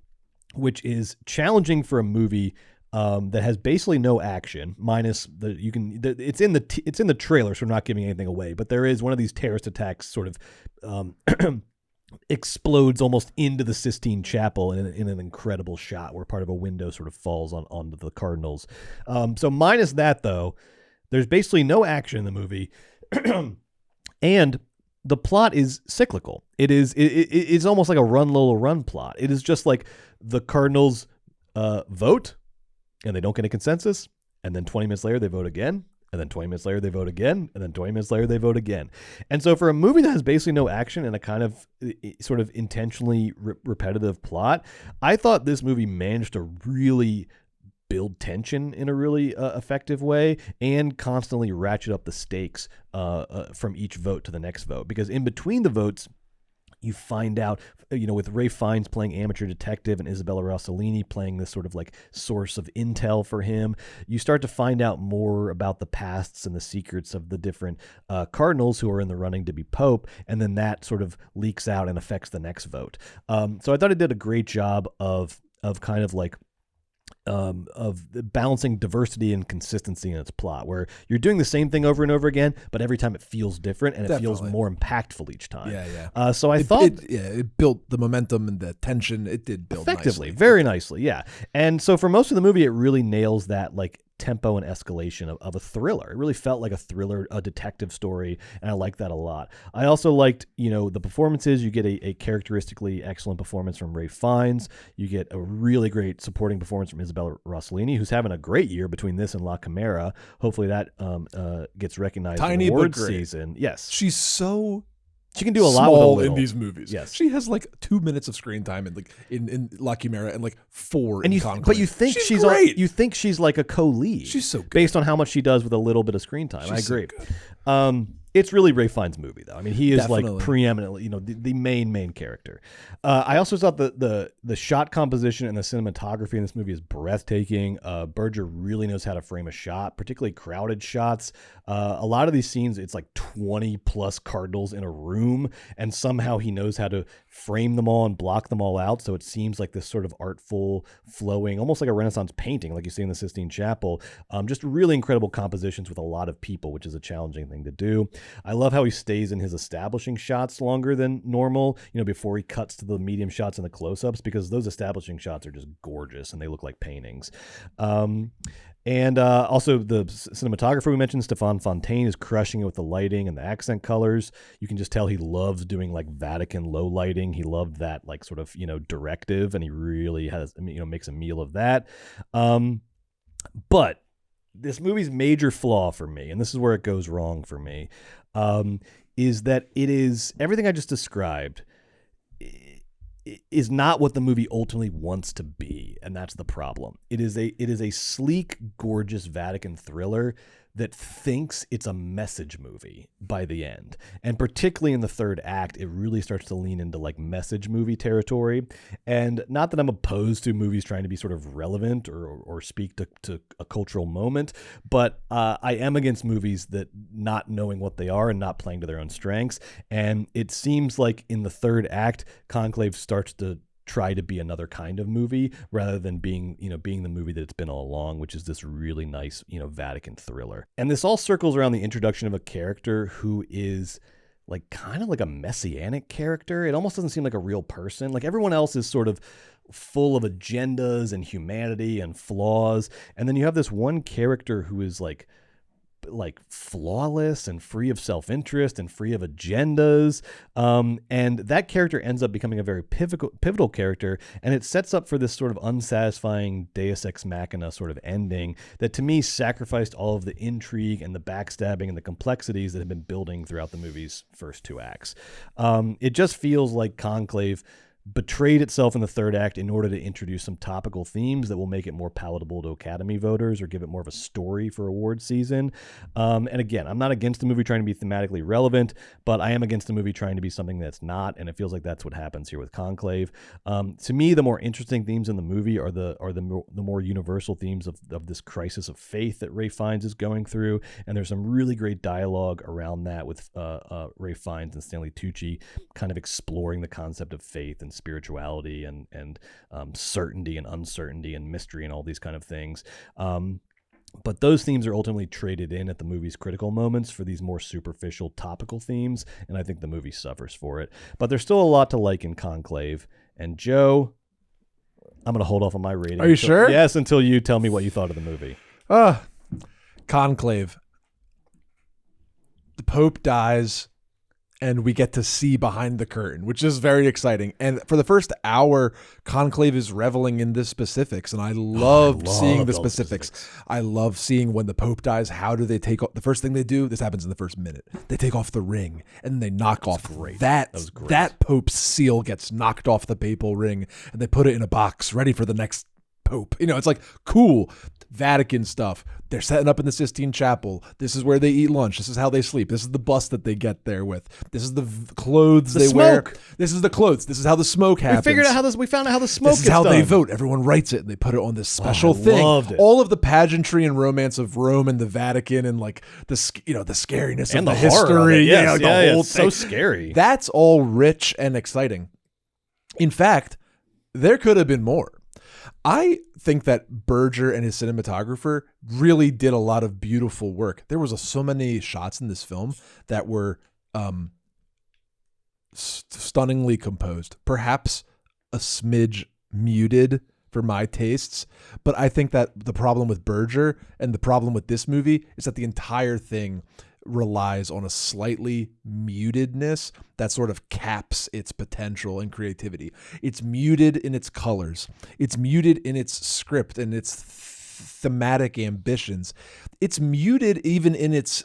which is challenging for a movie that has basically no action, minus it's in the trailer, so we're not giving anything away. But there is one of these terrorist attacks sort of explodes almost into the Sistine Chapel in an incredible shot where part of a window sort of falls onto the cardinals. So minus that though, there's basically no action in the movie. And the plot is cyclical. It's almost like a Run Lola Run plot. It is just like the Cardinals vote, and they don't get a consensus, and then 20 minutes later they vote again, and then 20 minutes later they vote again, and then 20 minutes later they vote again. And so for a movie that has basically no action and a kind of sort of intentionally repetitive plot, I thought this movie managed to really build tension in a really effective way and constantly ratchet up the stakes from each vote to the next vote. Because in between the votes, you find out, with Ralph Fiennes playing amateur detective and Isabella Rossellini playing this sort of like source of intel for him, you start to find out more about the pasts and the secrets of the different cardinals who are in the running to be Pope, and then that sort of leaks out and affects the next vote. So I thought it did a great job of kind of like of balancing diversity and consistency in its plot, where you're doing the same thing over and over again, but every time it feels different and it feels more impactful each time. So I thought it built the momentum and the tension. It did build effectively, nicely. Very nicely. Yeah. And so for most of the movie, it really nails that like tempo and escalation of a thriller. It really felt like a thriller, a detective story, and I liked that a lot. I also liked, the performances. You get a characteristically excellent performance from Ralph Fiennes. You get a really great supporting performance from Isabella Rossellini, who's having a great year between this and La Chimera. Hopefully that gets recognized in award season. Yes. She can do a lot with a little in these movies. Yes. She has like 2 minutes of screen time in La Chimera and like 4 in Conclave. But you think she's great. You think she's like a co-lead. She's so good. Based on how much she does with a little bit of screen time. I agree. So good. It's really Ralph Fiennes' movie, though. I mean, he is Definitely. like preeminently, the main character. I also thought the shot composition and the cinematography in this movie is breathtaking. Berger really knows how to frame a shot, particularly crowded shots. A lot of these scenes, it's like 20 plus cardinals in a room, and somehow he knows how to frame them all and block them all out. So it seems like this sort of artful, flowing, almost like a Renaissance painting, like you see in the Sistine Chapel. Just really incredible compositions with a lot of people, which is a challenging thing to do. I love how he stays in his establishing shots longer than normal, before he cuts to the medium shots and the close-ups, because those establishing shots are just gorgeous and they look like paintings. And also the cinematographer we mentioned, Stéphane Fontaine, is crushing it with the lighting and the accent colors. You can just tell he loves doing like Vatican low lighting. He loved that like sort of, directive, and he really has, makes a meal of that. But this movie's major flaw for me, and this is where it goes wrong for me, is that it is everything I just described is not what the movie ultimately wants to be, and that's the problem. It is a sleek, gorgeous Vatican thriller that thinks it's a message movie by the end. And particularly in the third act, it really starts to lean into like message movie territory. And not that I'm opposed to movies trying to be sort of relevant or speak to a cultural moment, but I am against movies that not knowing what they are and not playing to their own strengths. And it seems like in the third act, Conclave starts to try to be another kind of movie rather than being the movie that it's been all along, which is this really nice, Vatican thriller. And this all circles around the introduction of a character who is like kind of like a messianic character. It almost doesn't seem like a real person. Like everyone else is sort of full of agendas and humanity and flaws. And then you have this one character who is like flawless and free of self-interest and free of agendas. And that character ends up becoming a very pivotal character. And it sets up for this sort of unsatisfying Deus Ex Machina sort of ending that to me sacrificed all of the intrigue and the backstabbing and the complexities that have been building throughout the movie's first 2 acts. It just feels like Conclave betrayed itself in the third act in order to introduce some topical themes that will make it more palatable to Academy voters or give it more of a story for award season. And again, I'm not against the movie trying to be thematically relevant, but I am against the movie trying to be something that's not, and it feels like that's what happens here with Conclave. To me, the more interesting themes in the movie are the more universal themes of this crisis of faith that Ralph Fiennes is going through, and there's some really great dialogue around that with Ralph Fiennes and Stanley Tucci kind of exploring the concept of faith and spirituality and certainty and uncertainty and mystery and all these kind of things. But those themes are ultimately traded in at the movie's critical moments for these more superficial topical themes, and I think the movie suffers for it. But there's still a lot to like in Conclave. And Joe, I'm going to hold off on my rating. Are you sure? Yes, until you tell me what you thought of the movie. Conclave. The Pope dies, and we get to see behind the curtain, which is very exciting. And for the first hour, Conclave is reveling in the specifics, and I loved seeing the specifics. I love seeing when the Pope dies, how do they take off? The first thing they do, this happens in the first minute, they take off the ring, and they knock off that Pope's seal gets knocked off the papal ring, and they put it in a box ready for the next Pope. It's like cool Vatican stuff. They're setting up in the Sistine Chapel. This is where they eat lunch. This is how they sleep. This is the bus that they get there with. This is the clothes they wear. This is the clothes. This is how the smoke happens. We found out how the smoke This is how they vote. Everyone writes it and they put it on this special thing. Loved it. All of the pageantry and romance of Rome and the Vatican and like the scariness and of the history. Yes, the whole thing. So scary. That's all rich and exciting. In fact, there could have been more. I think that Berger and his cinematographer really did a lot of beautiful work. There was so many shots in this film that were stunningly composed, perhaps a smidge muted for my tastes. But I think that the problem with Berger and the problem with this movie is that the entire thing relies on a slightly mutedness that sort of caps its potential and creativity. It's muted in its colors. It's muted in its script and its thematic ambitions. It's muted even in its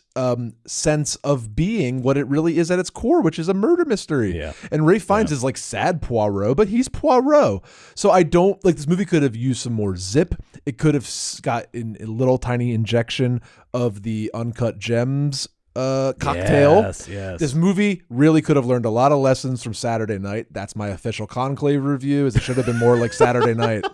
sense of being what it really is at its core, which is a murder mystery. Yeah. And Ralph Fiennes is like sad Poirot, but he's Poirot. So I don't like this movie could have used some more zip. It could have got in a little tiny injection of the Uncut Gems cocktail. Yes. This movie really could have learned a lot of lessons from Saturday Night. That's my official Conclave review. Is it should have been more like Saturday Night.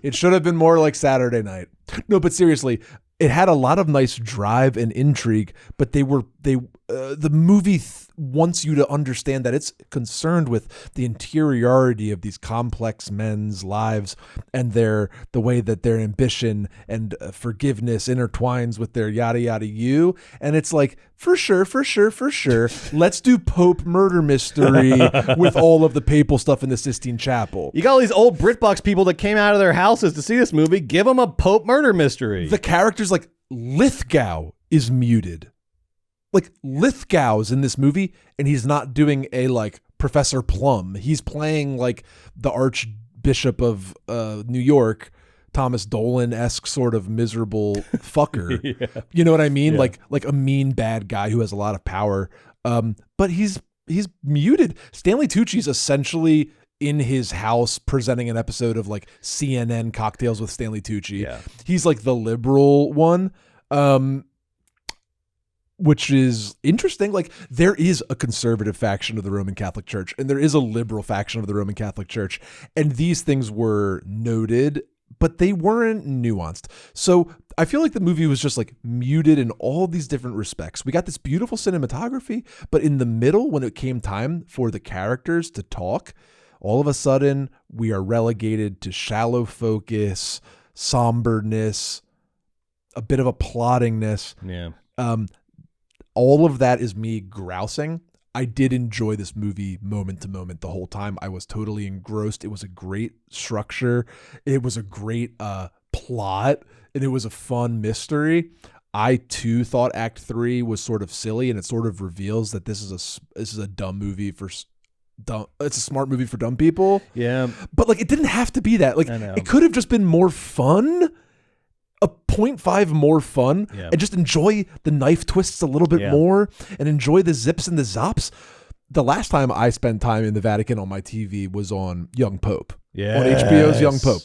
It should have been more like Saturday Night. No, but seriously, it had a lot of nice drive and intrigue, but the movie wants you to understand that it's concerned with the interiority of these complex men's lives and the way that their ambition and forgiveness intertwines with their yada yada you. And it's like, for sure. Let's do Pope murder mystery with all of the papal stuff in the Sistine Chapel. You got all these old BritBox people that came out of their houses to see this movie. Give them a Pope murder mystery. The characters like Lithgow is muted. Like Lithgow's in this movie, and he's not doing a like Professor Plum. He's playing like the Archbishop of New York, Thomas Dolan-esque sort of miserable fucker. Yeah. You know what I mean? Yeah. Like a mean bad guy who has a lot of power. But he's muted. Stanley Tucci's essentially in his house presenting an episode of like CNN Cocktails with Stanley Tucci. Yeah. He's like the liberal one. Which is interesting. Like there is a conservative faction of the Roman Catholic Church and there is a liberal faction of the Roman Catholic Church. And these things were noted, but they weren't nuanced. So I feel like the movie was just like muted in all these different respects. We got this beautiful cinematography, but in the middle, when it came time for the characters to talk, all of a sudden we are relegated to shallow focus, somberness, a bit of a plottingness. Yeah. All of that is me grousing. I did enjoy this movie moment to moment the whole time. I was totally engrossed. It was a great structure. It was a great plot, and it was a fun mystery. I too thought Act 3 was sort of silly, and it sort of reveals that this is a dumb movie for dumb. It's a smart movie for dumb people. Yeah, but like it didn't have to be that. Like I know. it could have just been more fun. A 0.5 more fun, and just enjoy the knife twists a little bit more, and enjoy the zips and the zops. The last time I spent time in the Vatican on my TV was on Young Pope. Yeah, on HBO's Young Pope.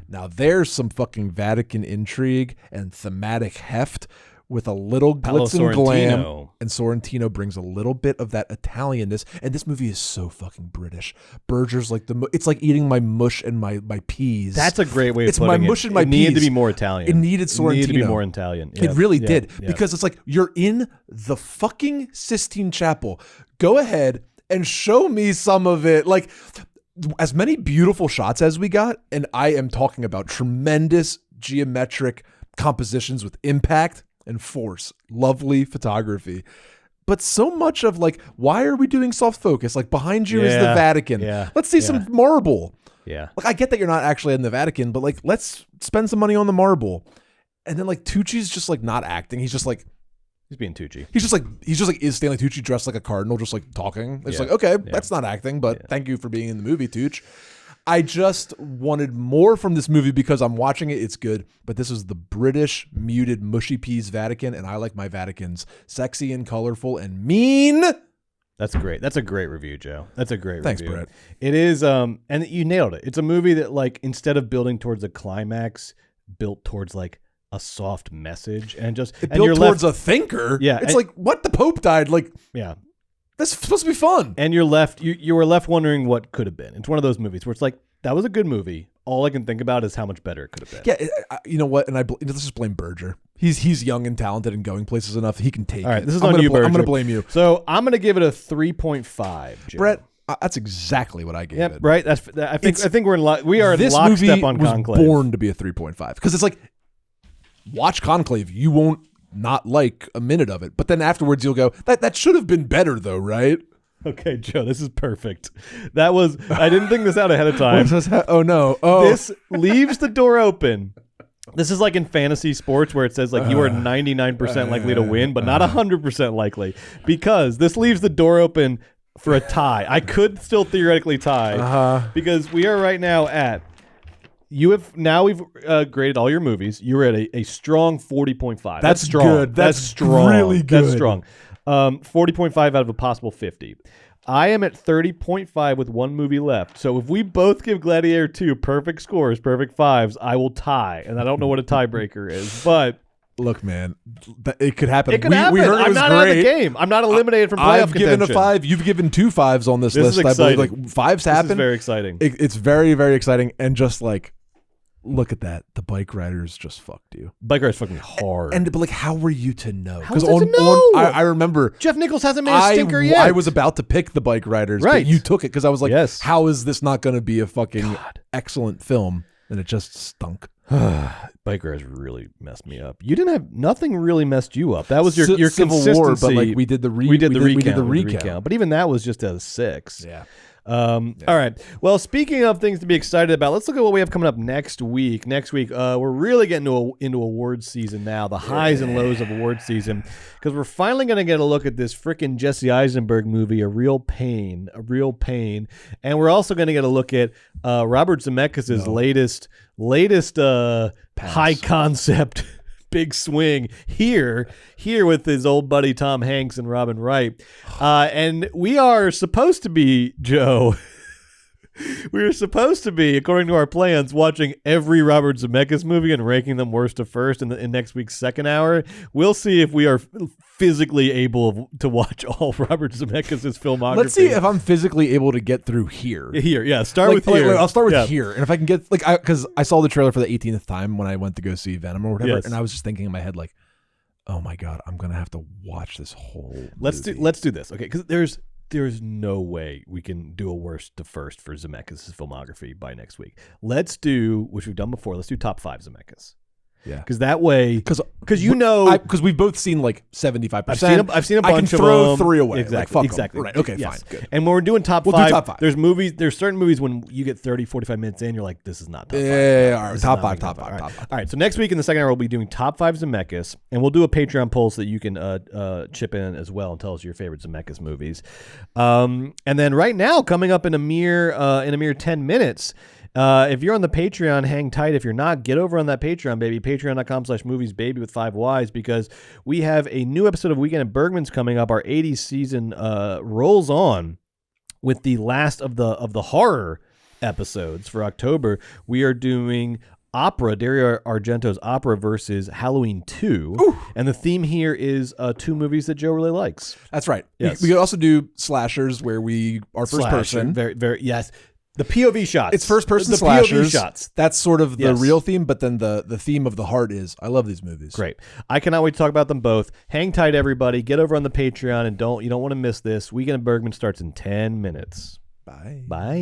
Now there's some fucking Vatican intrigue and thematic heft with a little glitz and glam, and Sorrentino brings a little bit of that Italianness. And this movie is so fucking British. Berger's like it's like eating my mush and my peas. That's a great way of putting it. It's my mush and my peas. It needed to be more Italian. It needed Sorrentino. It needed to be more Italian. It really did. Because it's like, you're in the fucking Sistine Chapel. Go ahead and show me some of it. Like, as many beautiful shots as we got, and I am talking about tremendous geometric compositions with impact and force, lovely photography, but so much of like, why are we doing soft focus? Like, behind you is the Vatican. Let's see some marble. Like, I get that you're not actually in the Vatican, but like, let's spend some money on the marble. And then like Tucci's just like not acting. He's just like, he's being Tucci. He's just like is Stanley Tucci dressed like a cardinal, just like talking? It's like, okay, that's not acting, but thank you for being in the movie, Tucci. I just wanted more from this movie because I'm watching it. It's good, but this is the British muted mushy peas Vatican, and I like my Vaticans sexy and colorful and mean. That's great. That's a great review, Joe. That's a great Thanks, review. Brett. It is, and you nailed it. It's a movie that, like, instead of building towards a climax, built towards like a soft message, and just it built towards a thinker. Yeah, it's like, what, the Pope died? Like, yeah. That's supposed to be fun. And you were left wondering what could have been. It's one of those movies where it's like, that was a good movie. All I can think about is how much better it could have been. Yeah, you know what? And let's just blame Berger. He's young and talented and going places enough. He can take it. All right, this is on you, Berger. I'm going to blame you. So I'm going to give it a 3.5. Joe. Brett, that's exactly what I gave it. Right. I think we're in we are in lockstep on Conclave. This movie was born to be a 3.5 because it's like, watch Conclave. You won't not like a minute of it, but then afterwards you'll go, that should have been better though, right? Okay, Joe, this is perfect. I didn't think this out ahead of time. Oh no. Oh. This leaves the door open. This is like in fantasy sports where it says like you are 99% likely to win, but not 100% likely, because this leaves the door open for a tie. I could still theoretically tie because we are right now at we've graded all your movies. You were at a strong 40.5. That's strong. Good. That's strong. Really good. That's strong. 40.5 out of a possible 50. I am at 30.5 with one movie left. So if we both give Gladiator 2 perfect scores, perfect fives, I will tie. And I don't know what a tiebreaker is, but look, man, it could happen. It could happen. We heard it was not great. out of the game. I'm not eliminated from playoff I've given contention. a 5. You've given 2 5s on this list. Is I believe like 5s happen. This is very exciting. It's very, very exciting. And just like, look at that. The bike riders just fucked you. Bike riders fucking hard. But like, how were you to know? Because I remember Jeff Nichols hasn't made a stinker yet. I was about to pick the bike riders, but you took it because I was like, yes. How is this not going to be a fucking excellent film? And it just stunk. Bike riders really messed me up. You didn't have nothing really messed you up. That was your Civil consistency. War, but like we did the recount. But even that was just a 6. Yeah. All right. Well, speaking of things to be excited about, let's look at what we have coming up next week. We're really getting into awards season now, the highs and lows of awards season, because we're finally going to get a look at this freaking Jesse Eisenberg movie, A Real Pain. And we're also going to get a look at Robert Zemeckis' latest high concept big swing here with his old buddy Tom Hanks and Robin Wright. And we are supposed to be, Joe, according to our plans, watching every Robert Zemeckis movie and ranking them worst to first in next week's second hour. We'll see if we are physically able to watch all Robert Zemeckis' filmography. Let's see if I'm physically able to get through here. Start with here. I'll start with here. And if I can get, because I saw the trailer for the 18th time when I went to go see Venom or whatever, and I was just thinking in my head, like, oh my God, I'm going to have to watch this whole movie. Let's do this, okay? Because there's no way we can do a worst to first for Zemeckis' filmography by next week. Let's do, which we've done before, let's do top 5 Zemeckis. Yeah. Because that way, because we've both seen like 75%. I've seen a bunch I can of throw them. 3 away. Exactly. Like, exactly. Right. Okay. Yes. Fine. Good. And when we're doing top We'll 5, do top 5. there's certain movies when you get 30, 45 minutes in, you're like, this is not top 5. Yeah. All right. This is Top not 5. All right. All right. So next week in the second hour, we'll be doing top 5 Zemeckis, and we'll do a Patreon poll so that you can chip in as well and tell us your favorite Zemeckis movies. And then right now, coming up in a mere 10 minutes. If you're on the Patreon, hang tight. If you're not, get over on that Patreon, baby. Patreon.com/moviesbaby with 5 Ys, because we have a new episode of Weekend at Bergman's coming up. Our 80s season rolls on with the last of the horror episodes for October. We are doing Opera, Dario Argento's Opera versus Halloween 2. Ooh. And the theme here is 2 movies that Joe really likes. That's right. Yes. We could also do slashers where we are first person. Very, very, yes. The POV shots. It's first person the slashers. POV shots. That's sort of the Yes. real theme, but then the theme of the heart is I love these movies. Great. I cannot wait to talk about them both. Hang tight, everybody. Get over on the Patreon, and you don't want to miss this. Weekend at Bergman starts in 10 minutes. Bye. Bye.